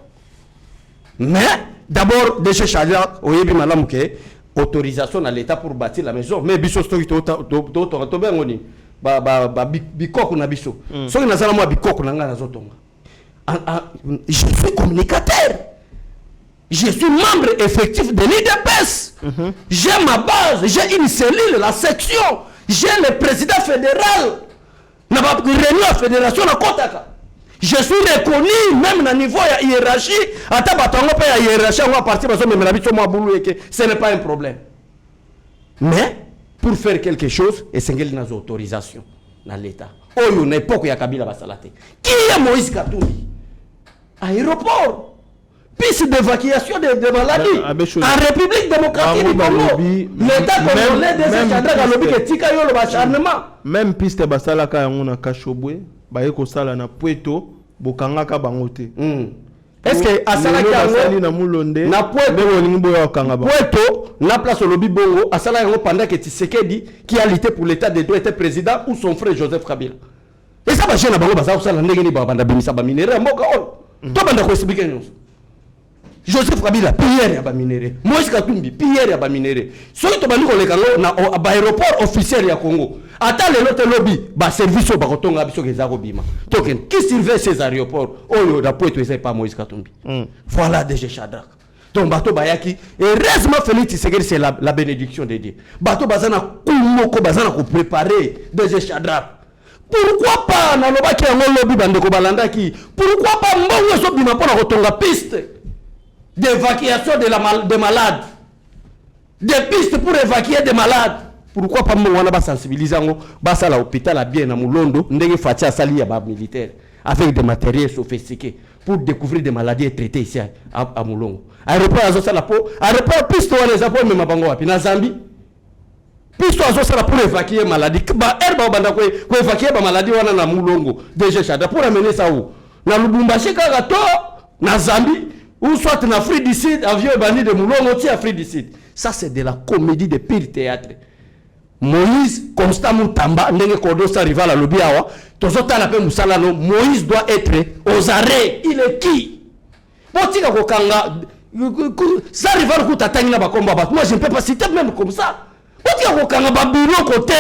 Mais d'abord, de chez Chadra, au Yebi Malam ke autorisation à l'État pour bâtir la maison. Mais biso story to ngoni. Bikoko na biso. Soki nazala moi bikoko na nga nazotonga. Je suis communicateur. Je suis membre effectif de l'IDPS. J'ai ma base, j'ai une cellule, la section. J'ai le président fédéral Na ba réunion à fédération na kotaka. Je suis reconnu même na niveau ya hiérarchie, ata batango pa ya hiérarchie on va partir bazo memela biso mo bulu eke, ce n'est pas un problème. Mais pour faire quelque chose, et c'est une autorisation dans l'État. Oh, il y a une époque où il y a Kabila Basalate. Qui est Moïse Katumbi? Aéroport. Piste d'évacuation de maladies. En République démocratique du Congo. L'État congolais des Chadrak a lobby que Tika yo le bacharnement. Même piste Basalaka yango na Kashobwe, baye ko sala na Pweto, bokangaka bangote. Est-ce que asalaki yango na Mulonde na Pweto Pweto na place au lobby bongo asala yango pendant que Tshisekedi qui a lutté pour l'état de droit était président ou son frère Joseph Kabila. Et ça va jeune bango baza osala ndenge ni banda bimisa ba minéraux mboka on. To banda ko expliquer nous. Joseph Kabila pierre ya ba minéraux. Moïse Katumbi pierre ya ba minéraux. Soki to bandi ko lekango na ba aéroport officiel ya Congo. Ata le lote lobby ba service au bakotonga biso keza ko bima. Token qui surveille ces aéroports? Oyo da Pweto eza pas Moïse Katumbi. Voilà DG Chadrak. Donc bateau bayaki et heureusement Félix Tshisekedi c'est la bénédiction de Dieu. Bateau bazana kumoko bazana ko préparer DG Chadrak. Pourquoi pas na lobaki yango lobby bande ko balanda ki? Pourquoi pas mbongo so bima pona kotonga piste d'évacuation des malades? Des pistes pour évacuer des malades. Pourquoi pas mbongo wana ba sensibiliser ngo basa la hôpital à bien na Mulondo ndenge fatia sali ya ba militaire avec des matériels sophistiqués pour découvrir des maladies et traiter ici à Mulongo. Aéroport azosa la peau, aéroport piste wana les apôts même bango wapi na Zambie. Piste azosa la pour évacuer maladie. Ba herba banda ko évacuer ba maladie wana na Mulongo. DG Chadrak pour amener ça où? Na Lubumbashi kaka to na Zambie ou soit na Afrique du Sud, avion bandi de Mulongo ti Afrique du Sud. Ça c'est de la comédie de pire théâtre. Moïse Constant Moutamba ndenge kodo sa rival à lobby awa tozota la pe musala no Moïse doit être aux arrêts. Il est qui? Botika ko kanga sa rival ko tatangina ba komba ba. Moi je ne peux pas citer même comme ça. Botika ko kanga ba bureau côté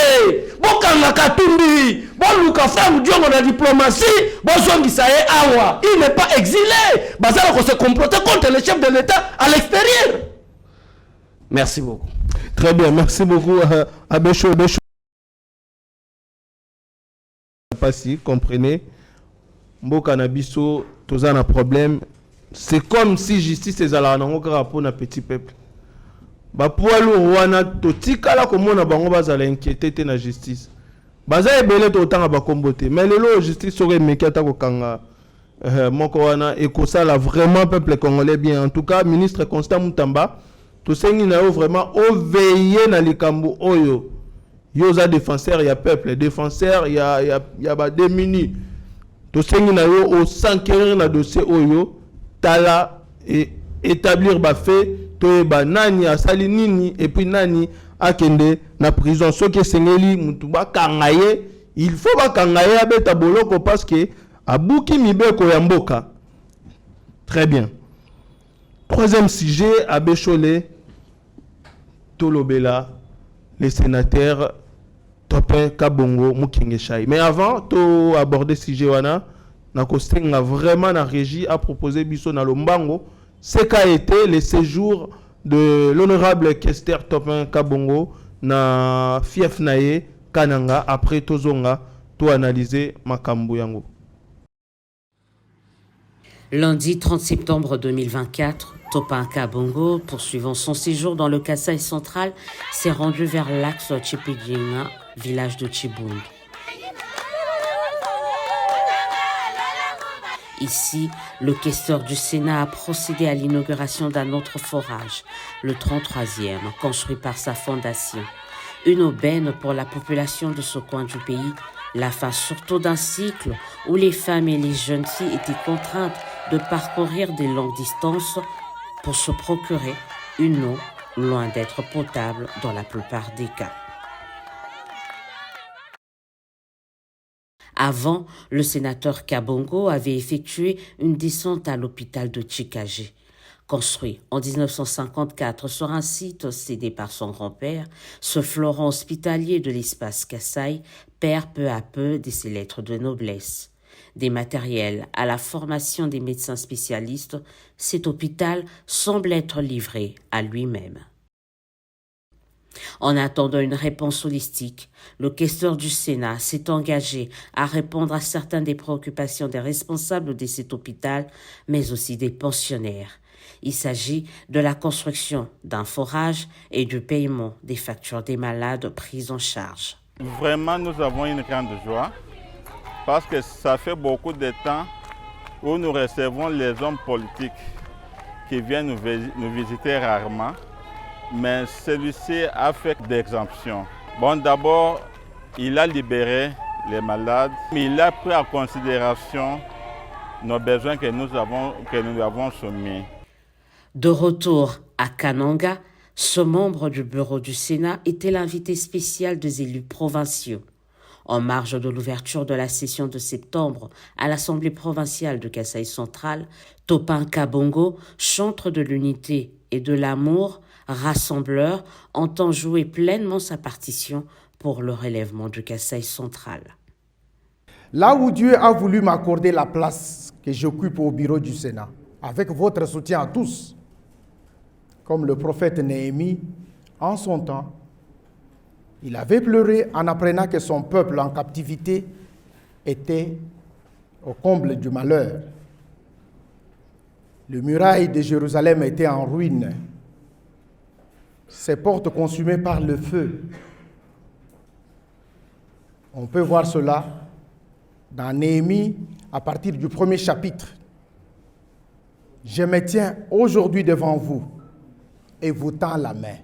bokanga Katumbi boluka femme diongo na diplomatie bozongisa ye awa. Il n'est pas exilé. Bazala ko se comploter contre le chef de l'État à l'extérieur. Merci beaucoup. Très bien, merci beaucoup à Bécho. Pas si, comprenez. Mboka na biso, toza na problème. C'est comme si justice est à la pour na petit peuple. Ba poilu wana totika la komona bango bazala inquiété na justice. Baza ebele to tanga ba kombote. Mais lelo justice aurait mekata ko kanga moko wana et ko sala vraiment peuple congolais bien. En tout cas, ministre Constant Moutamba tout ce qui n'a vraiment veillé dans les cambo oyo. Yoza défenseur, il y a peuple, défenseur, il y a ba démunis. Tout ce qui n'a au s'enquérir dans dossier oyo, tala et établir ba fait, to ba nani asali nini et puis nani akende na prison. Ce qui sengeli mutuba kangaye, il faut ba kangaye abeta boloko parce que abuki mibeko ya mboka. Très bien. Troisième sujet, à Bécholé, Tolobela, les sénateurs Topin Kabongo Mukingeshai. Mais avant de aborder ce sujet, Nakosting a vraiment la régie à proposer Bisso na Lombango, ce qu'a été le séjour de l'honorable Kester Topin Kabongo na Fief Naye Kananga après Tozonga, to analyser Makambu Yango. Lundi 30 septembre 2024, Topin Kabongo, poursuivant son séjour dans le Kasaï central, s'est rendu vers l'axe Tchipidjinga, village de Tchibound. Ici, le questeur du Sénat a procédé à l'inauguration d'un autre forage, le 33e, construit par sa fondation. Une aubaine pour la population de ce coin du pays, la fin surtout d'un cycle où les femmes et les jeunes filles étaient contraintes de parcourir des longues distances pour se procurer une eau loin d'être potable dans la plupart des cas. Avant, le sénateur Kabongo avait effectué une descente à l'hôpital de Tchikagé. Construit en 1954 sur un site cédé par son grand-père, ce fleuron hospitalier de l'espace Kasaï perd peu à peu de ses lettres de noblesse. Des matériels à la formation des médecins spécialistes, cet hôpital semble être livré à lui-même. En attendant une réponse holistique, le questeur du Sénat s'est engagé à répondre à certaines des préoccupations des responsables de cet hôpital, mais aussi des pensionnaires. Il s'agit de la construction d'un forage et du paiement des factures des malades prises en charge. Vraiment, nous avons une grande joie parce que ça fait beaucoup de temps où nous recevons les hommes politiques qui viennent nous visiter rarement. Mais celui-ci a fait d'exemption. Bon, d'abord, il a libéré les malades, mais il a pris en considération nos besoins que nous lui avons soumis. De retour à Kananga, ce membre du bureau du Sénat était l'invité spécial des élus provinciaux. En marge de l'ouverture de la session de septembre à l'Assemblée provinciale de Kasaï central, Topin Kabongo, chantre de l'unité et de l'amour, rassembleur, entend jouer pleinement sa partition pour le relèvement du Kasaï central. Là où Dieu a voulu m'accorder la place que j'occupe au bureau du Sénat, avec votre soutien à tous, comme le prophète Néhémie, en son temps, il avait pleuré en apprenant que son peuple en captivité était au comble du malheur. Les murailles de Jérusalem étaient en ruine, ses portes consumées par le feu. On peut voir cela dans Néhémie à partir du 1er chapitre. Je me tiens aujourd'hui devant vous et vous tends la main.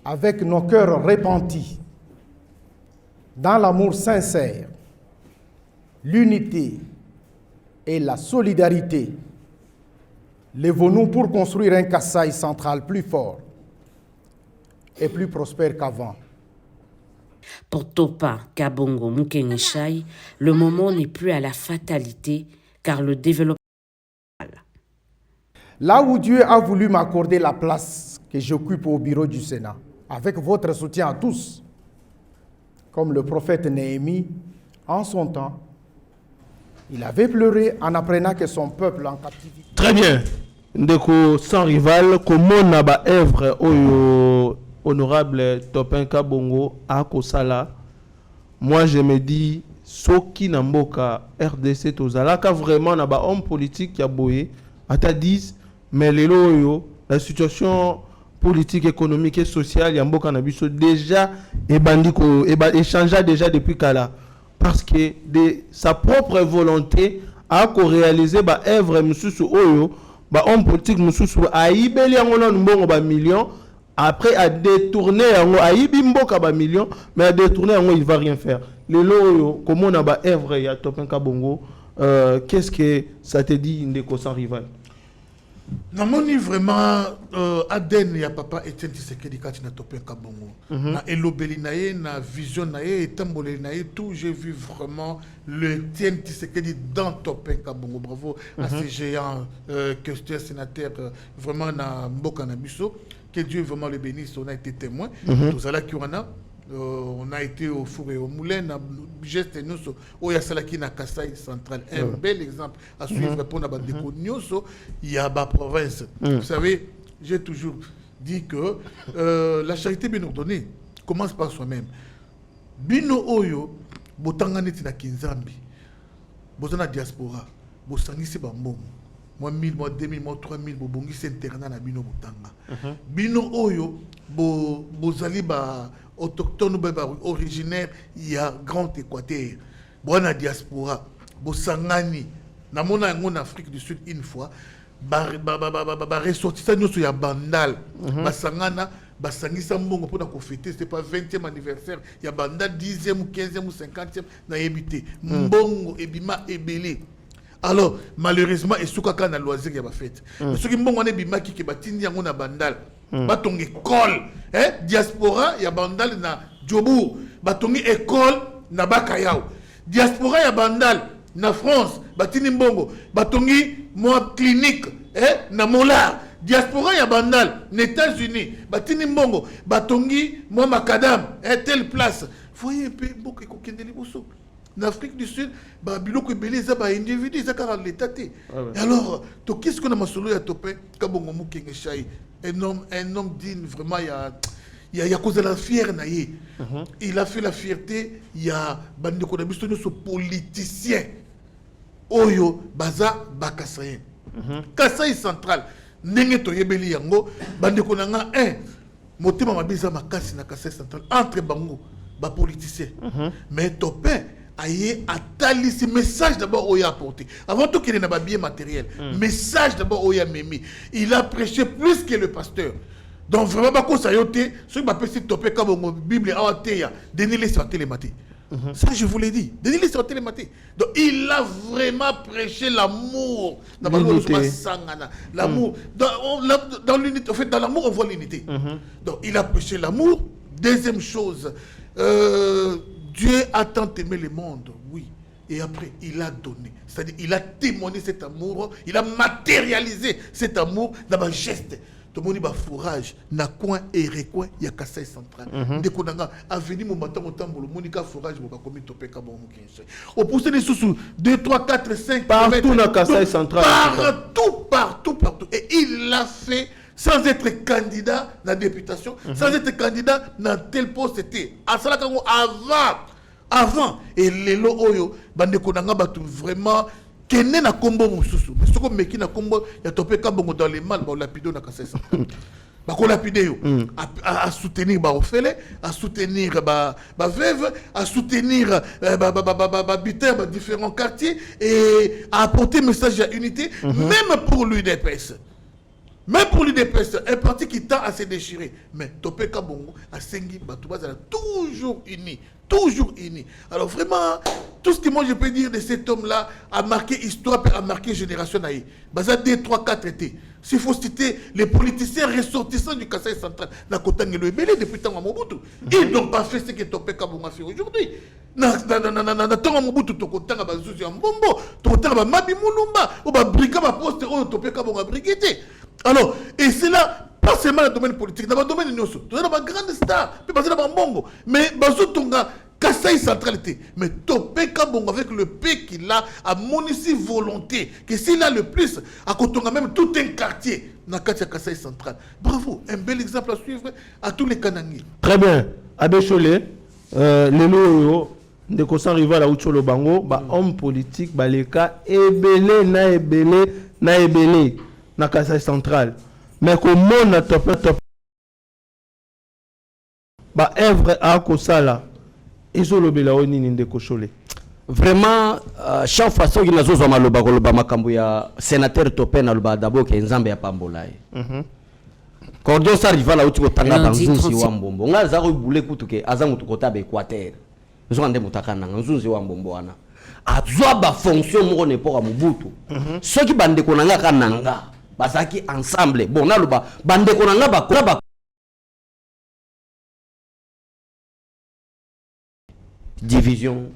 Avec nos cœurs repentis, dans l'amour sincère, l'unité et la solidarité, lèvons-nous pour construire un Kasaï central plus fort et plus prospère qu'avant. Pour Topa Kabongo Mukenishai, le moment n'est plus à la fatalité, car le développement... Là où Dieu a voulu m'accorder la place que j'occupe au bureau du Sénat, avec votre soutien à tous, comme le prophète Néhémie, en son temps, il avait pleuré en apprenant que son peuple en captivité... Très bien. Ndeko sans rival, comment n'a pas œuvre au honorable Topin Kabongo à Kosala. Moi je me dis, Soki Namboka RDC Tozalaka vraiment n'a pas homme politique qui a boyé, à ta 10, mais les loyaux, la situation politique, économique et sociale, Yamboka Nabiso déjà échangé déjà depuis Kala. Parce que de sa propre volonté a réalisé ba œuvre mususu oyo ba homme politique mususu a ibeli ngona mbongo ba million après a détourné yango a ibimboka ba million mais a détourné yango il va rien faire les loyo comment on a ba œuvre ya Topin Kabongo qu'est-ce que ça te dit ndeko sans rival? Namoni vraiment Aden ya papa Etienne Tshisekedi kati na Topin Kabongo na elobeli na ye na vision na ye etamboli na ye tout j'ai vu vraiment le Etienne Tshisekedi dans Topin Kabongo. Bravo à ces géants questions sénateurs vraiment na mboka na biso, que Dieu vraiment le bénisse. On a été témoin tout ça là qui on a été au four et au moulin, geste nous au Yasalaki na Kasaï central, un bel exemple à suivre pour la il y a la province. Vous savez, j'ai toujours dit que la charité bien ordonnée commence par soi-même. Bino oyo botanga neti na Kinzambi, bozana diaspora, bosangisi bambongo. Moi 1000, moi 2000, moi 3000, bobongisi internat na bino botanga. Bino oyo bozali ba autochtone ou originaire, il y a Grand Équateur. Bonne diaspora, Bosangani, Namona en Afrique du Sud une fois, ressortissant nous sur Bandal, Basangana, Basangisa Mbongo pour fêter, c'est pas 20e anniversaire, il y a Bandal 10e ou 15e ou 50e, na habité. Mbongo, Ebima, Ebele. Alors, malheureusement, et ce qu'on a loisir qui a fait. Ce qui m'ont dit que batindi yango na bandal, batongi école, diaspora ya bandal na Djobour, batongi école na Bakayao, diaspora ya bandal na France, batindi mbongo, batongi moi clinique, na Molar, diaspora ya bandal na États-Unis, batindi mbongo, batongi moi macadam, telle place. Voyez un peu beaucoup kokende liboso. En Afrique du Sud, biloko belé za ba individu za kara l'état. Alors, to qu'est-ce qu'on a masolo ya Topin Kabongo Mukeneshai un homme digne, vraiment, il y a cause de la fière naïe. Il a fait la fierté, il y a Bandeko Nabisto, ce politicien. Oyo, Baza, Bakasayen. Kasaï central, Nengeto Yebeli Yango, Bandeko Nanga 1, Motema Mabiza Makasi na Kasaï central, entre Bango, ba politicien. Mais Topin, aïe, atali ce message d'abord Oya apporté. Avant tout qu'il ait un bien matériel, message d'abord Oya Memi. Il a prêché plus que le pasteur. Donc vraiment, pas ça yoté, ceux qui m'appellent Topé comme Bible à Ateya, Denis sur télématé. Ça je vous l'ai dit, Denis sur télématé. Donc il a vraiment prêché l'amour. L'amour. Dans l'unité, en fait, dans l'amour on voit l'unité. Donc il a prêché l'amour. Deuxième chose, Dieu a tant aimé le monde, oui. Et après, il a donné. C'est-à-dire, il a témoigné cet amour, il a matérialisé cet amour dans un geste. Tout le monde a fourrage, na coin et recoin, il y a Kasaï central. Dès qu'on a venu mon matin, mon temps, le monde a fourrage, il a commis topé comme on pousse les sous 2, 3, 4, 5 partout dans Kasaï central. Partout. Et il l'a fait sans être candidat dans la députation, sans être candidat dans tel poste. C'était avant. Et les lots oyo, bande konanga batu vraiment. Kene na kombo mususu mais soko meki na kombo ya topeka bongo dans les mal ba lapido na kasesa ba ko lapide yo à soutenir ba ofele à soutenir ba veuve à soutenir ba biter ba différents quartiers et à apporter message à unité même pour l'UDPS. Même pour l'UDPS, un parti qui tend à se déchirer. Mais Topeka Bongo, à Sengi, Batouba, toujours unis. Toujours unis. Alors vraiment, tout ce que moi je peux dire de cet homme-là a marqué histoire, a marqué génération. Baza 2, 3, 4 étés. S'il faut citer les politiciens ressortissants du Kasaï central, na Kotang et le Ebele depuis tant à Mobutu. Ils n'ont pas fait ce que Topeka Bongo a fait aujourd'hui. Na tant Mobutu, Tokotanga Bazouzi en Bombo, Tokotanga Mabi Moulumba, ou Brigade Poste, ou Topeka Bongo a brigade. Alors, et c'est là, pas seulement dans le domaine politique, dans le domaine de dans la grande star, puis dans le Bongo, mais Bazoutonga, Kasaï centralité, mais Topeka Bongo avec le paix qu'il a, à mon ici volonté, que s'il a le plus, à Kotonga même tout un quartier, dans Kasaï central. Bravo, un bel exemple à suivre à tous les Kanangis. Très bien, Abbé Cholé, les loyaux, de Kosan Rival à Ucholo Bango, homme politique, les cas, ebele, na ebele. Na Kasaï central mais comment na top ba œuvre à Kosala izolobela oni ninde kochole vraiment chaque façon qu'il nazo zoma loba koloba makambo ya sénateur Topé na loba d'abord ke nzambe ya pambola cordon sa rival uti ko tanga banzuzi wa mbombo ngaza ko bule kutuke azangu tukota be Équateur zo ande mutakana nzuzi wa mbombo wana azwa ba fonction mo ne pour Mobutu ceux qui bande konanga kananga basaki ensemble bon naloba bande konanga ba division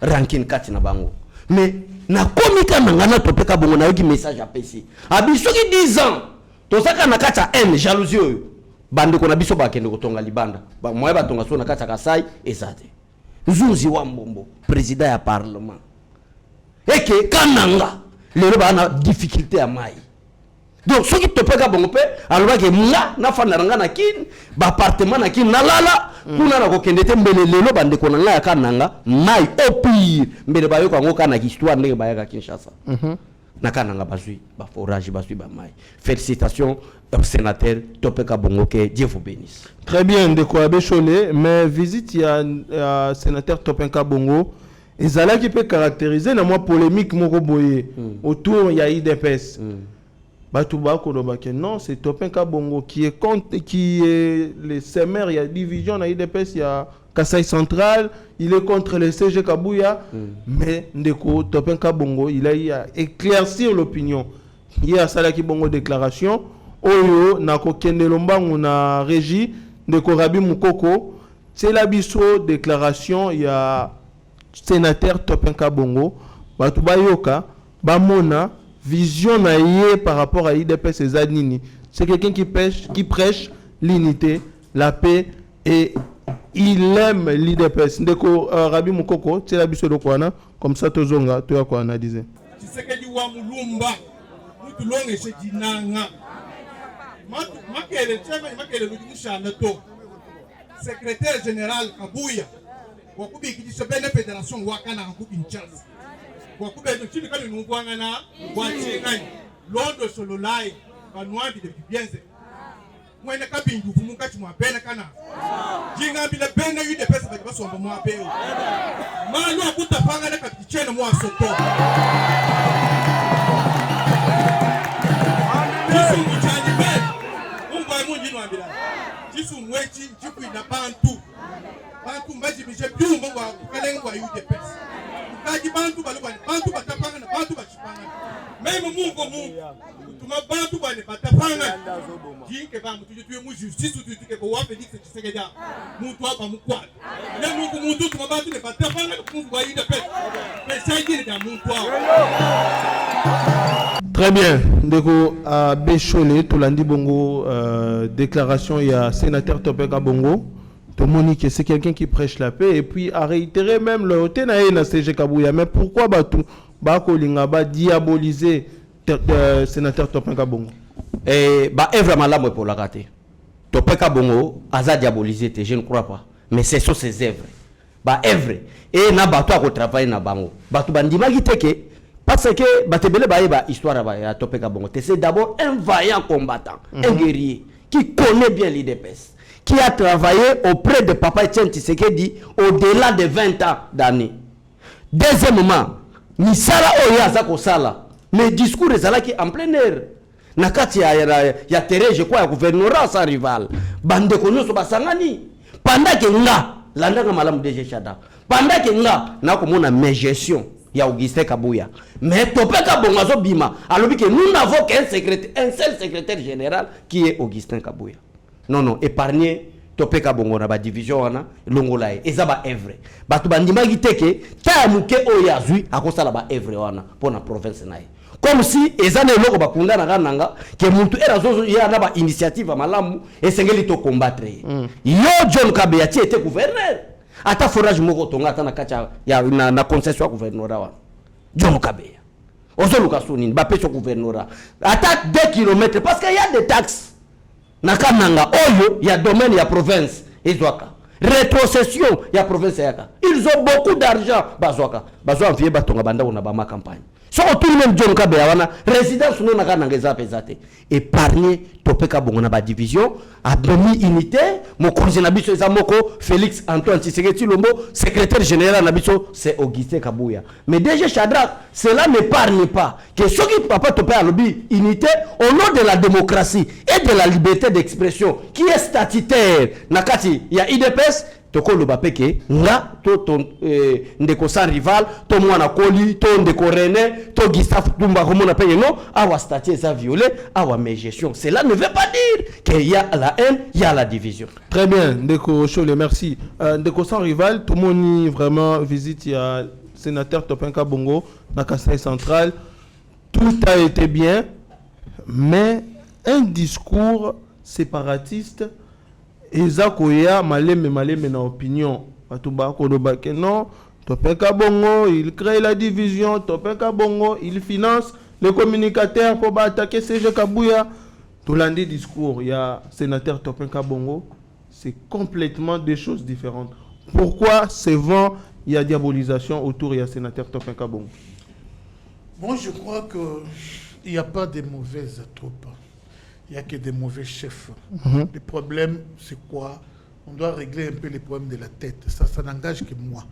ranking 4 na bango mais na komika nangana Topeka Bongo na yoki message à PC abiso ki 10 ans to saka na kata n jalousie oyo bande kona biso ba kende kotonga libanda ba moye ba tonga so na kata Kasai ezate nzuzi wa mbombo président ya parlement eke kananga lelo ba na difficulté à mai. Donc, ce qui te peut alors que moi, na fana ranga na kin, ba appartement na kin na lala, kuna na kokendete mbele lelo bande konanga ya kananga, mai au pire, mbele ba yoka ngoka na histoire ndenge ba yaka Kinshasa. Na kananga bazui, ba forage bazui ba mai. Félicitations au sénateur Topeka Bongo, que Dieu vous bénisse. Très bien, de quoi Bécholé, mais visite il y a sénateur Topeka Bongo. Et ça là qui peut caractériser la moi polémique moko boye autour il y a IDPS. Batouba Kodobake, non, c'est Topeka Bongo qui est contre, qui est les SEMER, il y a division à IDPS, il y a Kasaï central, il est contre le CG Kabouya, mais Ndeko Topeka Bongo, il a eu à éclaircir l'opinion. Il y a Salaki Bongo déclaration, Oyo, Nako Kendelomba, on a régi, Ndeko Rabi Moukoko, c'est la biso déclaration, il y a sénateur Topeka Bongo, Batouba Yoka, Bamona, vision naïe par rapport à IDPS et Zadnini. C'est quelqu'un qui prêche l'unité, la paix et il aime l'IDPS. Ndeko Rabi Moukoko, c'est la biso de Kouana, comme ça Tozonga, tu as Kouana disait. secrétaire général Kabouya, Wakubi qui se belle fédération Wakana Kinshasa. Wakubi de Chili quand nous voyons là, Wachigan, l'ordre sur le live, Banois de Bienze. Moi, ne cabine du Fumukachi moi peine kana. Jinga bi le peine eu des personnes qui sont moi payé. Manu a puta panga na capitaine moi soto. Jisu mchani ben. Umba munji no ambila. Jisu mwechi jiku ina bantu. Bantu mbaji bije byumba wa kukalenga eu des personnes. Kaji bantu balobani bantu batapanga na bantu bachipanga. Même Mungu tuma bantu bane batapanga. Jinke ba mutu tuwe mu justice tu ke ko wa Félix Tshisekedi. Mutu apa mukwala. Na mutu tuma bantu ne batapanga ku wa ida pe. Mais ça dit da mutu. Très bien. Ndeko à Bécholé, Tolandi Bongo, déclaration, il y a sénateur Topeka Bongo. Monique, c'est quelqu'un qui prêche la paix et puis a réitéré même le Tenaï na CG Kabouya. Mais pourquoi Batou Bakolinga ba diaboliser sénateur Topeka Bongo? Et bah vraiment là moi pour la rater. Topeka Bongo a diabolisé, je ne crois pas. Mais c'est sur ses œuvres. Bah œuvres et na bato à travailler na bango. Batou bandima giteke parce que batebele ba histoire ba Topeka Bongo. C'est d'abord un vaillant combattant, un guerrier qui connaît bien l'IDPS. Qui a travaillé auprès de Papa Etienne Tshisekedi au-delà de 20 ans d'années. Deuxièmement, Nisala Oya Sala, mes discours qui en plein air. Nakati ya terre, je crois, gouvernorat sans rival. Bande kono so basangani. Pendant que nga, l'andanga malam DG Chada. Pendant que nga, na komona mes gestion ya Augustin Kabouya. Mais Topeka Bongo bima. Alors que nous n'avons qu'un secrétaire, un seul secrétaire général qui est Augustin Kabouya. Non, non, épargner Topeka Bongo na ba division wana longolae ezaba evre. Batu bandima giteke ta muke oyazui akosala ba evre wana pona province nae. Comme si ezane loko bakunda na kananga ke muntu erazo ya na ba initiative malamu esengeli to combattre. Yo John Kabeya ti était gouverneur. Ata forage moko tonga ata na kacha ya na concession gouverneur wana. John Kabeya. Ozo lukasuni ba pecho gouverneur. Ata 2 km parce qu'il y a des taxes. Nakananga oyo ya domaine ya province ezwaka rétrocession ya province yaka ils ont beaucoup d'argent bazwaka bazwa envier batonga banda na ba ma campagne so tout le même John Kabeya wana résidence no nakananga ezapezate épargner Topeka Bongo na ba division a demi unité mon conseiller na biso ezamoko Félix Antoine Tshisekedi Lombo secrétaire général na biso c'est Augustin Kabouya. Mais DG Chadrak cela n'épargne pas que ceux qui papa Topeka lobby unité au nom de la démocratie et de la liberté d'expression qui est statutaire nakati ya IDPS toko loba peke nga to ton ndeko sans rival to mwana koli to ndeko René to Gustave Tumba comme on appelle non awa statut ça violé awa mes gestion. Cela ne veut pas dire qu'il y a la haine, il y a la division. Très bien, Ndeko Chole, merci. Ndeko sans rival, tout le monde vraiment visite, il y a sénateur Topeka Bongo, na Kasai central. Tout a été bien, mais un discours séparatiste ezakoya maleme na opinion. Batuba kodoba ke non, Topeka Bongo, il crée la division, Topeka Bongo, il finance les communicateurs pour attaquer CG Kabouya. Tout lundi discours, il y a sénateur Topeka Bongo, c'est complètement des choses différentes. Pourquoi c'est vent, il y a diabolisation autour, il y a sénateur Topeka Bongo? Moi, je crois qu'il n'y a pas de mauvaises troupes. Il n'y a que des mauvais chefs. Le problème, c'est quoi? On doit régler un peu les problèmes de la tête. Ça n'engage que moi.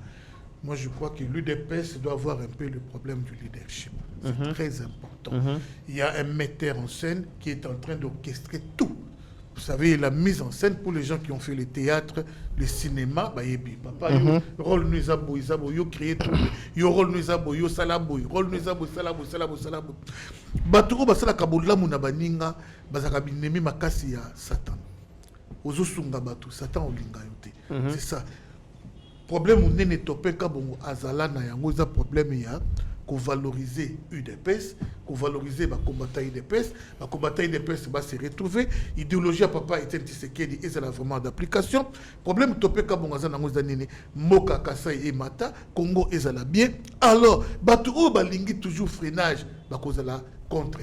Moi, je crois que l'UDPS doit avoir un peu le problème du leadership. C'est très important. Il y a un metteur en scène qui est en train d'orchestrer tout. Vous savez, la mise en scène pour les gens qui ont fait le théâtre, le cinéma, bah papa, rôle nous abo, yo créé tout, yo rôle nous abo, yo salabo, rôle nous abo, salabo. Baturo basala kabola muna baninga, bazaka binemi makasi ya Satan. Ozo sunga batu, Satan olinga yote. C'est ça. Problème où n'est Topeka Bongo azala na yango za problème ya qu'on valoriser UDPS, qu'on valoriser les combattants UDPS, les combattants UDPS va se retrouver. Idéologie à papa Etienne Tshisekedi et c'est vraiment d'application. Problème Topeka Bongaza nango zanene Moka Kasai et Mata Congo et la bien. Alors, batou balingi toujours freinage, bakozala contre.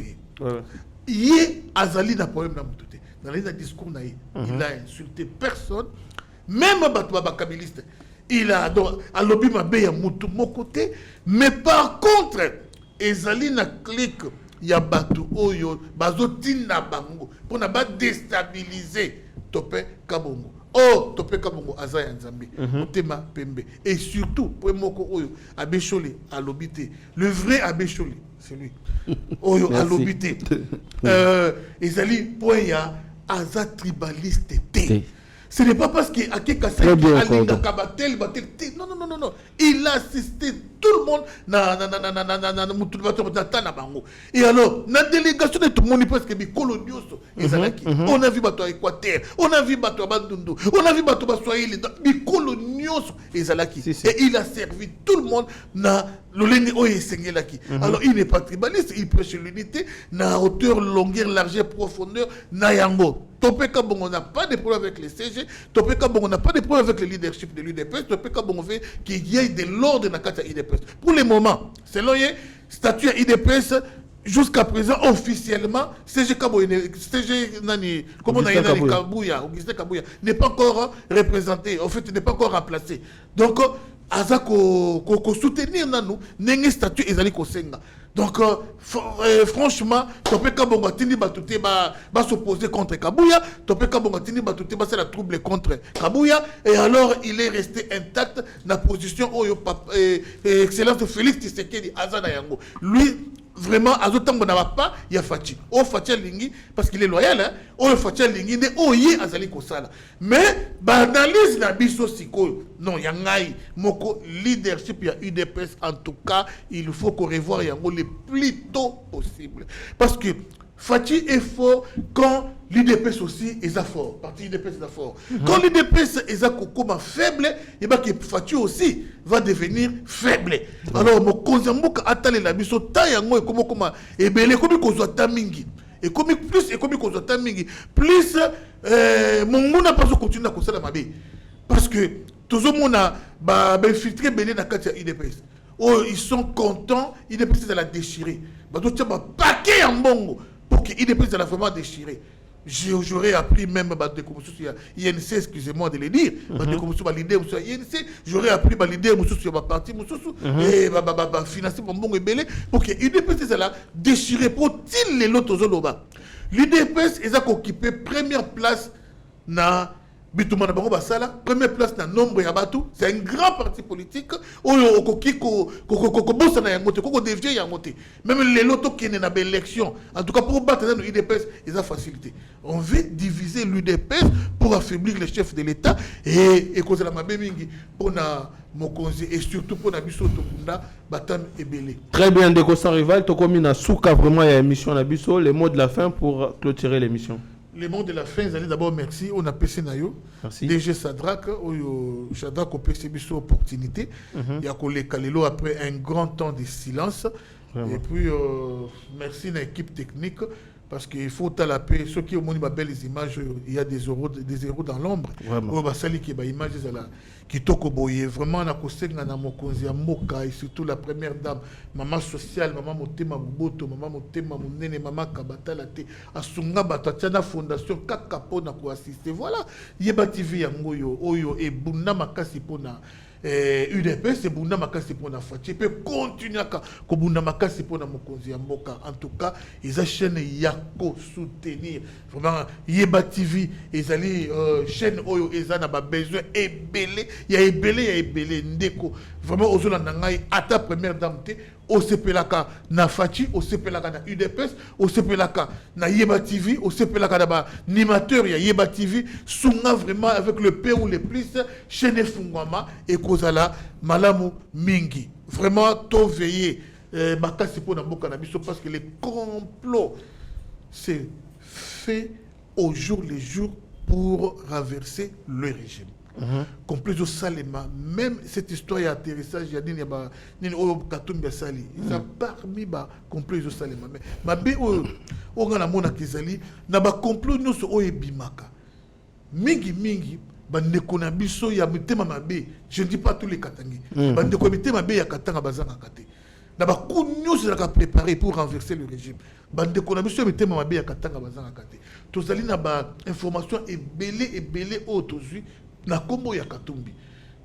Yé azali na problème na mututé. Dans les discours na il a insulté personne, même Batouba Bakabiliste. Il a à lobby ma ya mutu mon côté, mais par contre, ezali na clique ya batu oyo bazotina bango pour na ba déstabiliser Topé Kabongo. Oh, Topé Kabongo azaya nzambe, otema pembe. Et surtout, pour moko oyo abécholé à l'obité. Le vrai abécholé, c'est lui. Oyo à l'obité. Ezali poya aza tribaliste té. Ce n'est pas parce qu'il a quelque chose non, non, non, non, non. Il a assisté tout le monde et alors, dans la délégation de tout le monde, parce que on a vu Bato Équateur, on a vu Bato Bandundu, on a vu Bato Baswahili, et il a servi tout le monde dans le alors, il n'est pas tribaliste, il prêche l'unité, na hauteur, longueur, largeur, profondeur, na yango. Topé Kabongo n'a pas de problème avec les CG, Topé Kabongo n'a pas de problème avec le leadership de l'UDPS, Topé Kabongo veut qu'il y ait de l'ordre dans la UDPS. Pour le moment, selon le statut à IDPS, jusqu'à présent, officiellement, CG Nani, comment on a dit Kabouya, Augustin Kabouya, n'est pas encore représenté, en fait, n'est pas encore remplacé. Donc, Azako soutenir nous, n'est statut Ezali Kosenga. Donc, franchement, Topé Kabongo Tini Batouté va s'opposer contre Kabouya, Topé Kabongo Tini Batouté va se la troubler contre Kabouya, et alors il est resté intact dans la position où Excellence de Félix Tshisekedi Azana Yango. Lui, vraiment, Azotango n'a pas, il y a Fachi. Oh, Fachi Lingi, parce qu'il est loyal, hein. Oh, Fachi Lingi, oh, il y a Azali Kosala. Mais, banalise na biso siko. Non, il y a ngai, moko leadership, il y a UDPS. En tout cas, il faut qu'on revoie Yango le plus tôt possible. Parce que Fachi est fort quand l'UDPS aussi est fort. Parti UDPS est fort. Quand l'UDPS est faible, et bien que Fachi aussi va devenir faible. Alors, mon Kozambouk attale la biso tayango et comment et belé comme qu'on soit tamingi. Et comme plus et comme qu'on soit tamingi, plus mon monde n'a pas continué à construire ma bé. Parce que tout le monde a filtré belé dans la UDPS. Oh, ils sont contents, UDPS de la déchirer. Bah, tout ça va paquet en bongo. Pour qu'il ait la vraiment déchiré. J'aurais appris même INC, excusez-moi de le dire, j'aurais appris l'idée sur ma partie et financer mon bon ébélé pour que l'UDPS la déchiré pour il les lots aux oloba. L'UDPS est occupé première place na Bitumana Bango Basala, première place dans le nombre de Batou, c'est un grand parti politique. Même les lotos qui sont dans l'élection, en tout cas pour battre l'UDPS, ils ont facilité. On veut diviser l'UDPS pour affaiblir les chefs de l'État et cause la Mabémingi pour Mokonzi et surtout pour Nabiso Tokunda, Batam et Belé. Très bien, Deko sans rival, Tokomi na souka vraiment il y a émission Nabiso, les mots de la fin pour clôturer l'émission. Les mots de la fin, ils allaient d'abord merci. On a PC Nayo. Merci. DG Sadrak, Sadrak, on peut se opportunité. Il y a collé Kalelo après un grand temps de silence. Vraiment. Et puis, merci à l'équipe technique. Parce qu'il faut à la paix. Ceux qui ont montré belles images, il y a des héros dans l'ombre. Vraiment. Qui tokoboye vraiment na kosenga na mokonzi ya moka et surtout la première dame maman sociale maman motema boboto maman motema munene maman kabatala te asunga batatiana fondation kaka pona ko assister voilà Yeba TV yango yo oyo e bunda makasi pona UDPS et bunda makasi pona Fachi peut continuer ko bunda makasi pona mokonzi ya moka en tout cas ils a chaîne yako soutenir vraiment Yeba TV ezali chaîne oyo ezana ba besoin ebelé il y a ébélé ndeko vraiment aux ngai ata première dame te au CPLaka na Fachi au CPLaka na UDPS au CPLaka na Yeba TV au CPLaka na ba animateur ya Yeba TV sunga vraiment avec le P ou les plus chaîne fungwama et kozala malamu mingi vraiment to veiller makasi po na mboka na biso parce que les complots c'est fait au jour le jour pour renverser le régime. Complet au Salema, même cette histoire d'atterrissage, il y a des Sali. Ils ont parmi les complets au Salema. Mais ma bé au Ghana Mona Kizali, n'a pas complot nous sur Oebimaka. Mingi, bandekona biso ya mitema mabe. Je ne dis pas tous les Katangi. Bandekona mitema mabe ya Katanga bazanga kate. D'abord, nous sommes préparés pour renverser le régime. Bande qu'on a mis sur le thème Mabé à Katanga Bazanga Kate. Tous allés n'aba information et belé autour na Kombo ya Katumbi.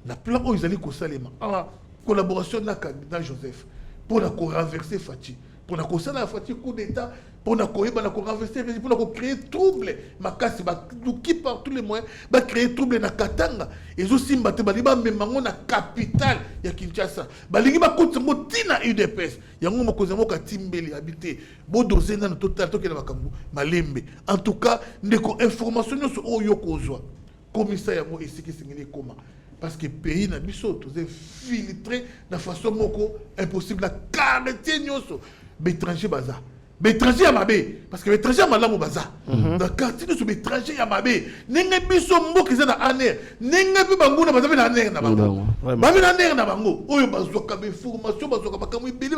Na plan où ils allaient Kosalema. En collaboration avec Joseph pour la renverser Fati. Pour la la Fati coup d'état. Pour la renverser le régime. Pour créer trouble. Makasi qui par tous les moyens va créer trouble na Katanga. Et aussi mbate baliba memango na capitale ya Kinshasa. Balingi ba kote mo tina UDPS. Yango mo kozamo ka timbeli habité. Bo doze na total to kela makambu malembe. En tout cas, ndeko information so oyo kozwa. Commissaire yango esiki singeli koma. Parce que le pays n'a pas été filtré de façon impossible. La quarantaine de l'étranger bazar. L'étranger à Mabé. Parce que l'étranger à Malamou bazar. Dans le quartier de l'étranger à Mabé. N'engue biso mbo qui est dans l'aner. N'engue bi bango na bazabe na aner na bango. Babi na aner na bango. Oyo bazoka be formation bazoka bakamu ibeli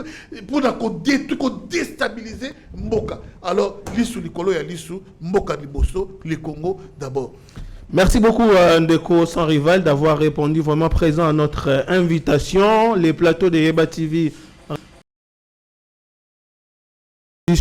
pour na ko détruire ko déstabiliser mboka. Alors lisu likolo ya lisu mboka liboso le Congo d'abord. Merci beaucoup Ndeko Sans Rival d'avoir répondu vraiment présent à notre invitation. Les plateaux de Yeba TV.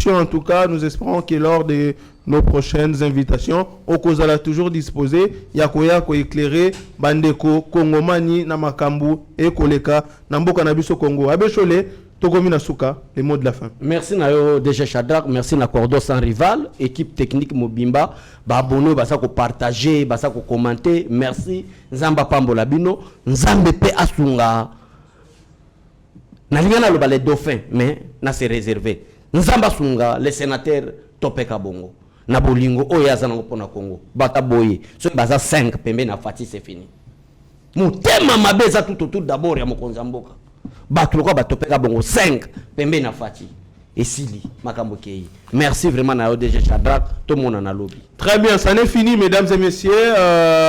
En tout cas, nous espérons que lors de nos prochaines invitations, Okozala toujours disposé, Yakoya ko éclairer Bandeko Kongomani Namakambu et Koleka Namboka Nabiso Congo. Abechole Togomina Souka, les mots de la fin. Merci Nayo DG Shadrach, merci na Cordo Sans Rival, équipe technique Mobimba, ba abonner, ba sa ko partager, ba sa ko commenter. Merci Nzamba Pambola Bino, Nzambe pe asunga. Na lingana lo ba les dauphins, mais na se réservé. Nzamba sunga les sénateurs Topeka Bongo. Na bolingo oyaza na pona Congo. Bata boye, so baza 5 pembe na Fati c'est fini. Mutema mabeza tout d'abord ya mokonza mboka. Batuloko batopeka bongo 5 pembe na Fati et Sili makambo kei. Merci vraiment na ODG Shadrach tout le monde na lobby. Très bien, ça n'est fini mesdames et messieurs,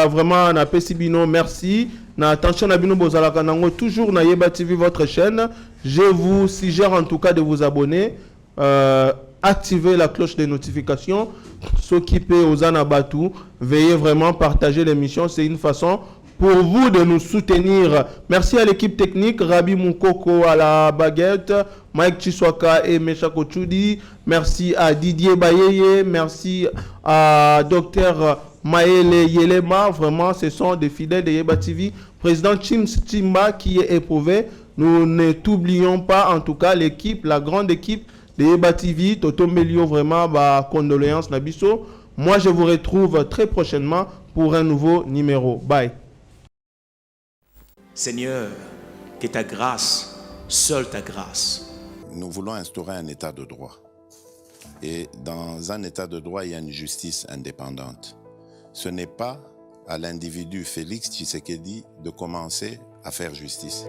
vraiment na Pesibino merci. Na attention na bino bozalaka nango toujours na Yeba TV votre chaîne. Je vous suggère en tout cas de vous abonner, activer la cloche des notifications, s'occuper aux Anabatu, veillez vraiment partager l'émission, c'est une façon pour vous de nous soutenir. Merci à l'équipe technique, Rabi Moukoko à la baguette, Mike Chiswaka et Mesha Kochudi. Merci à Didier Bayeye, merci à Dr Maëlle Yelema. Vraiment, ce sont des fidèles de Yeba TV. Président Chims Chimba qui est éprouvé. Nous ne t'oublions pas, en tout cas, l'équipe, la grande équipe de Yeba TV. Toto Melio, vraiment, condoléances, Nabiso. Moi, je vous retrouve très prochainement pour un nouveau numéro. Bye. Seigneur, que ta grâce, seule ta grâce. Nous voulons instaurer un état de droit. Et dans un état de droit, il y a une justice indépendante. Ce n'est pas à l'individu Félix Tshisekedi de commencer à faire justice.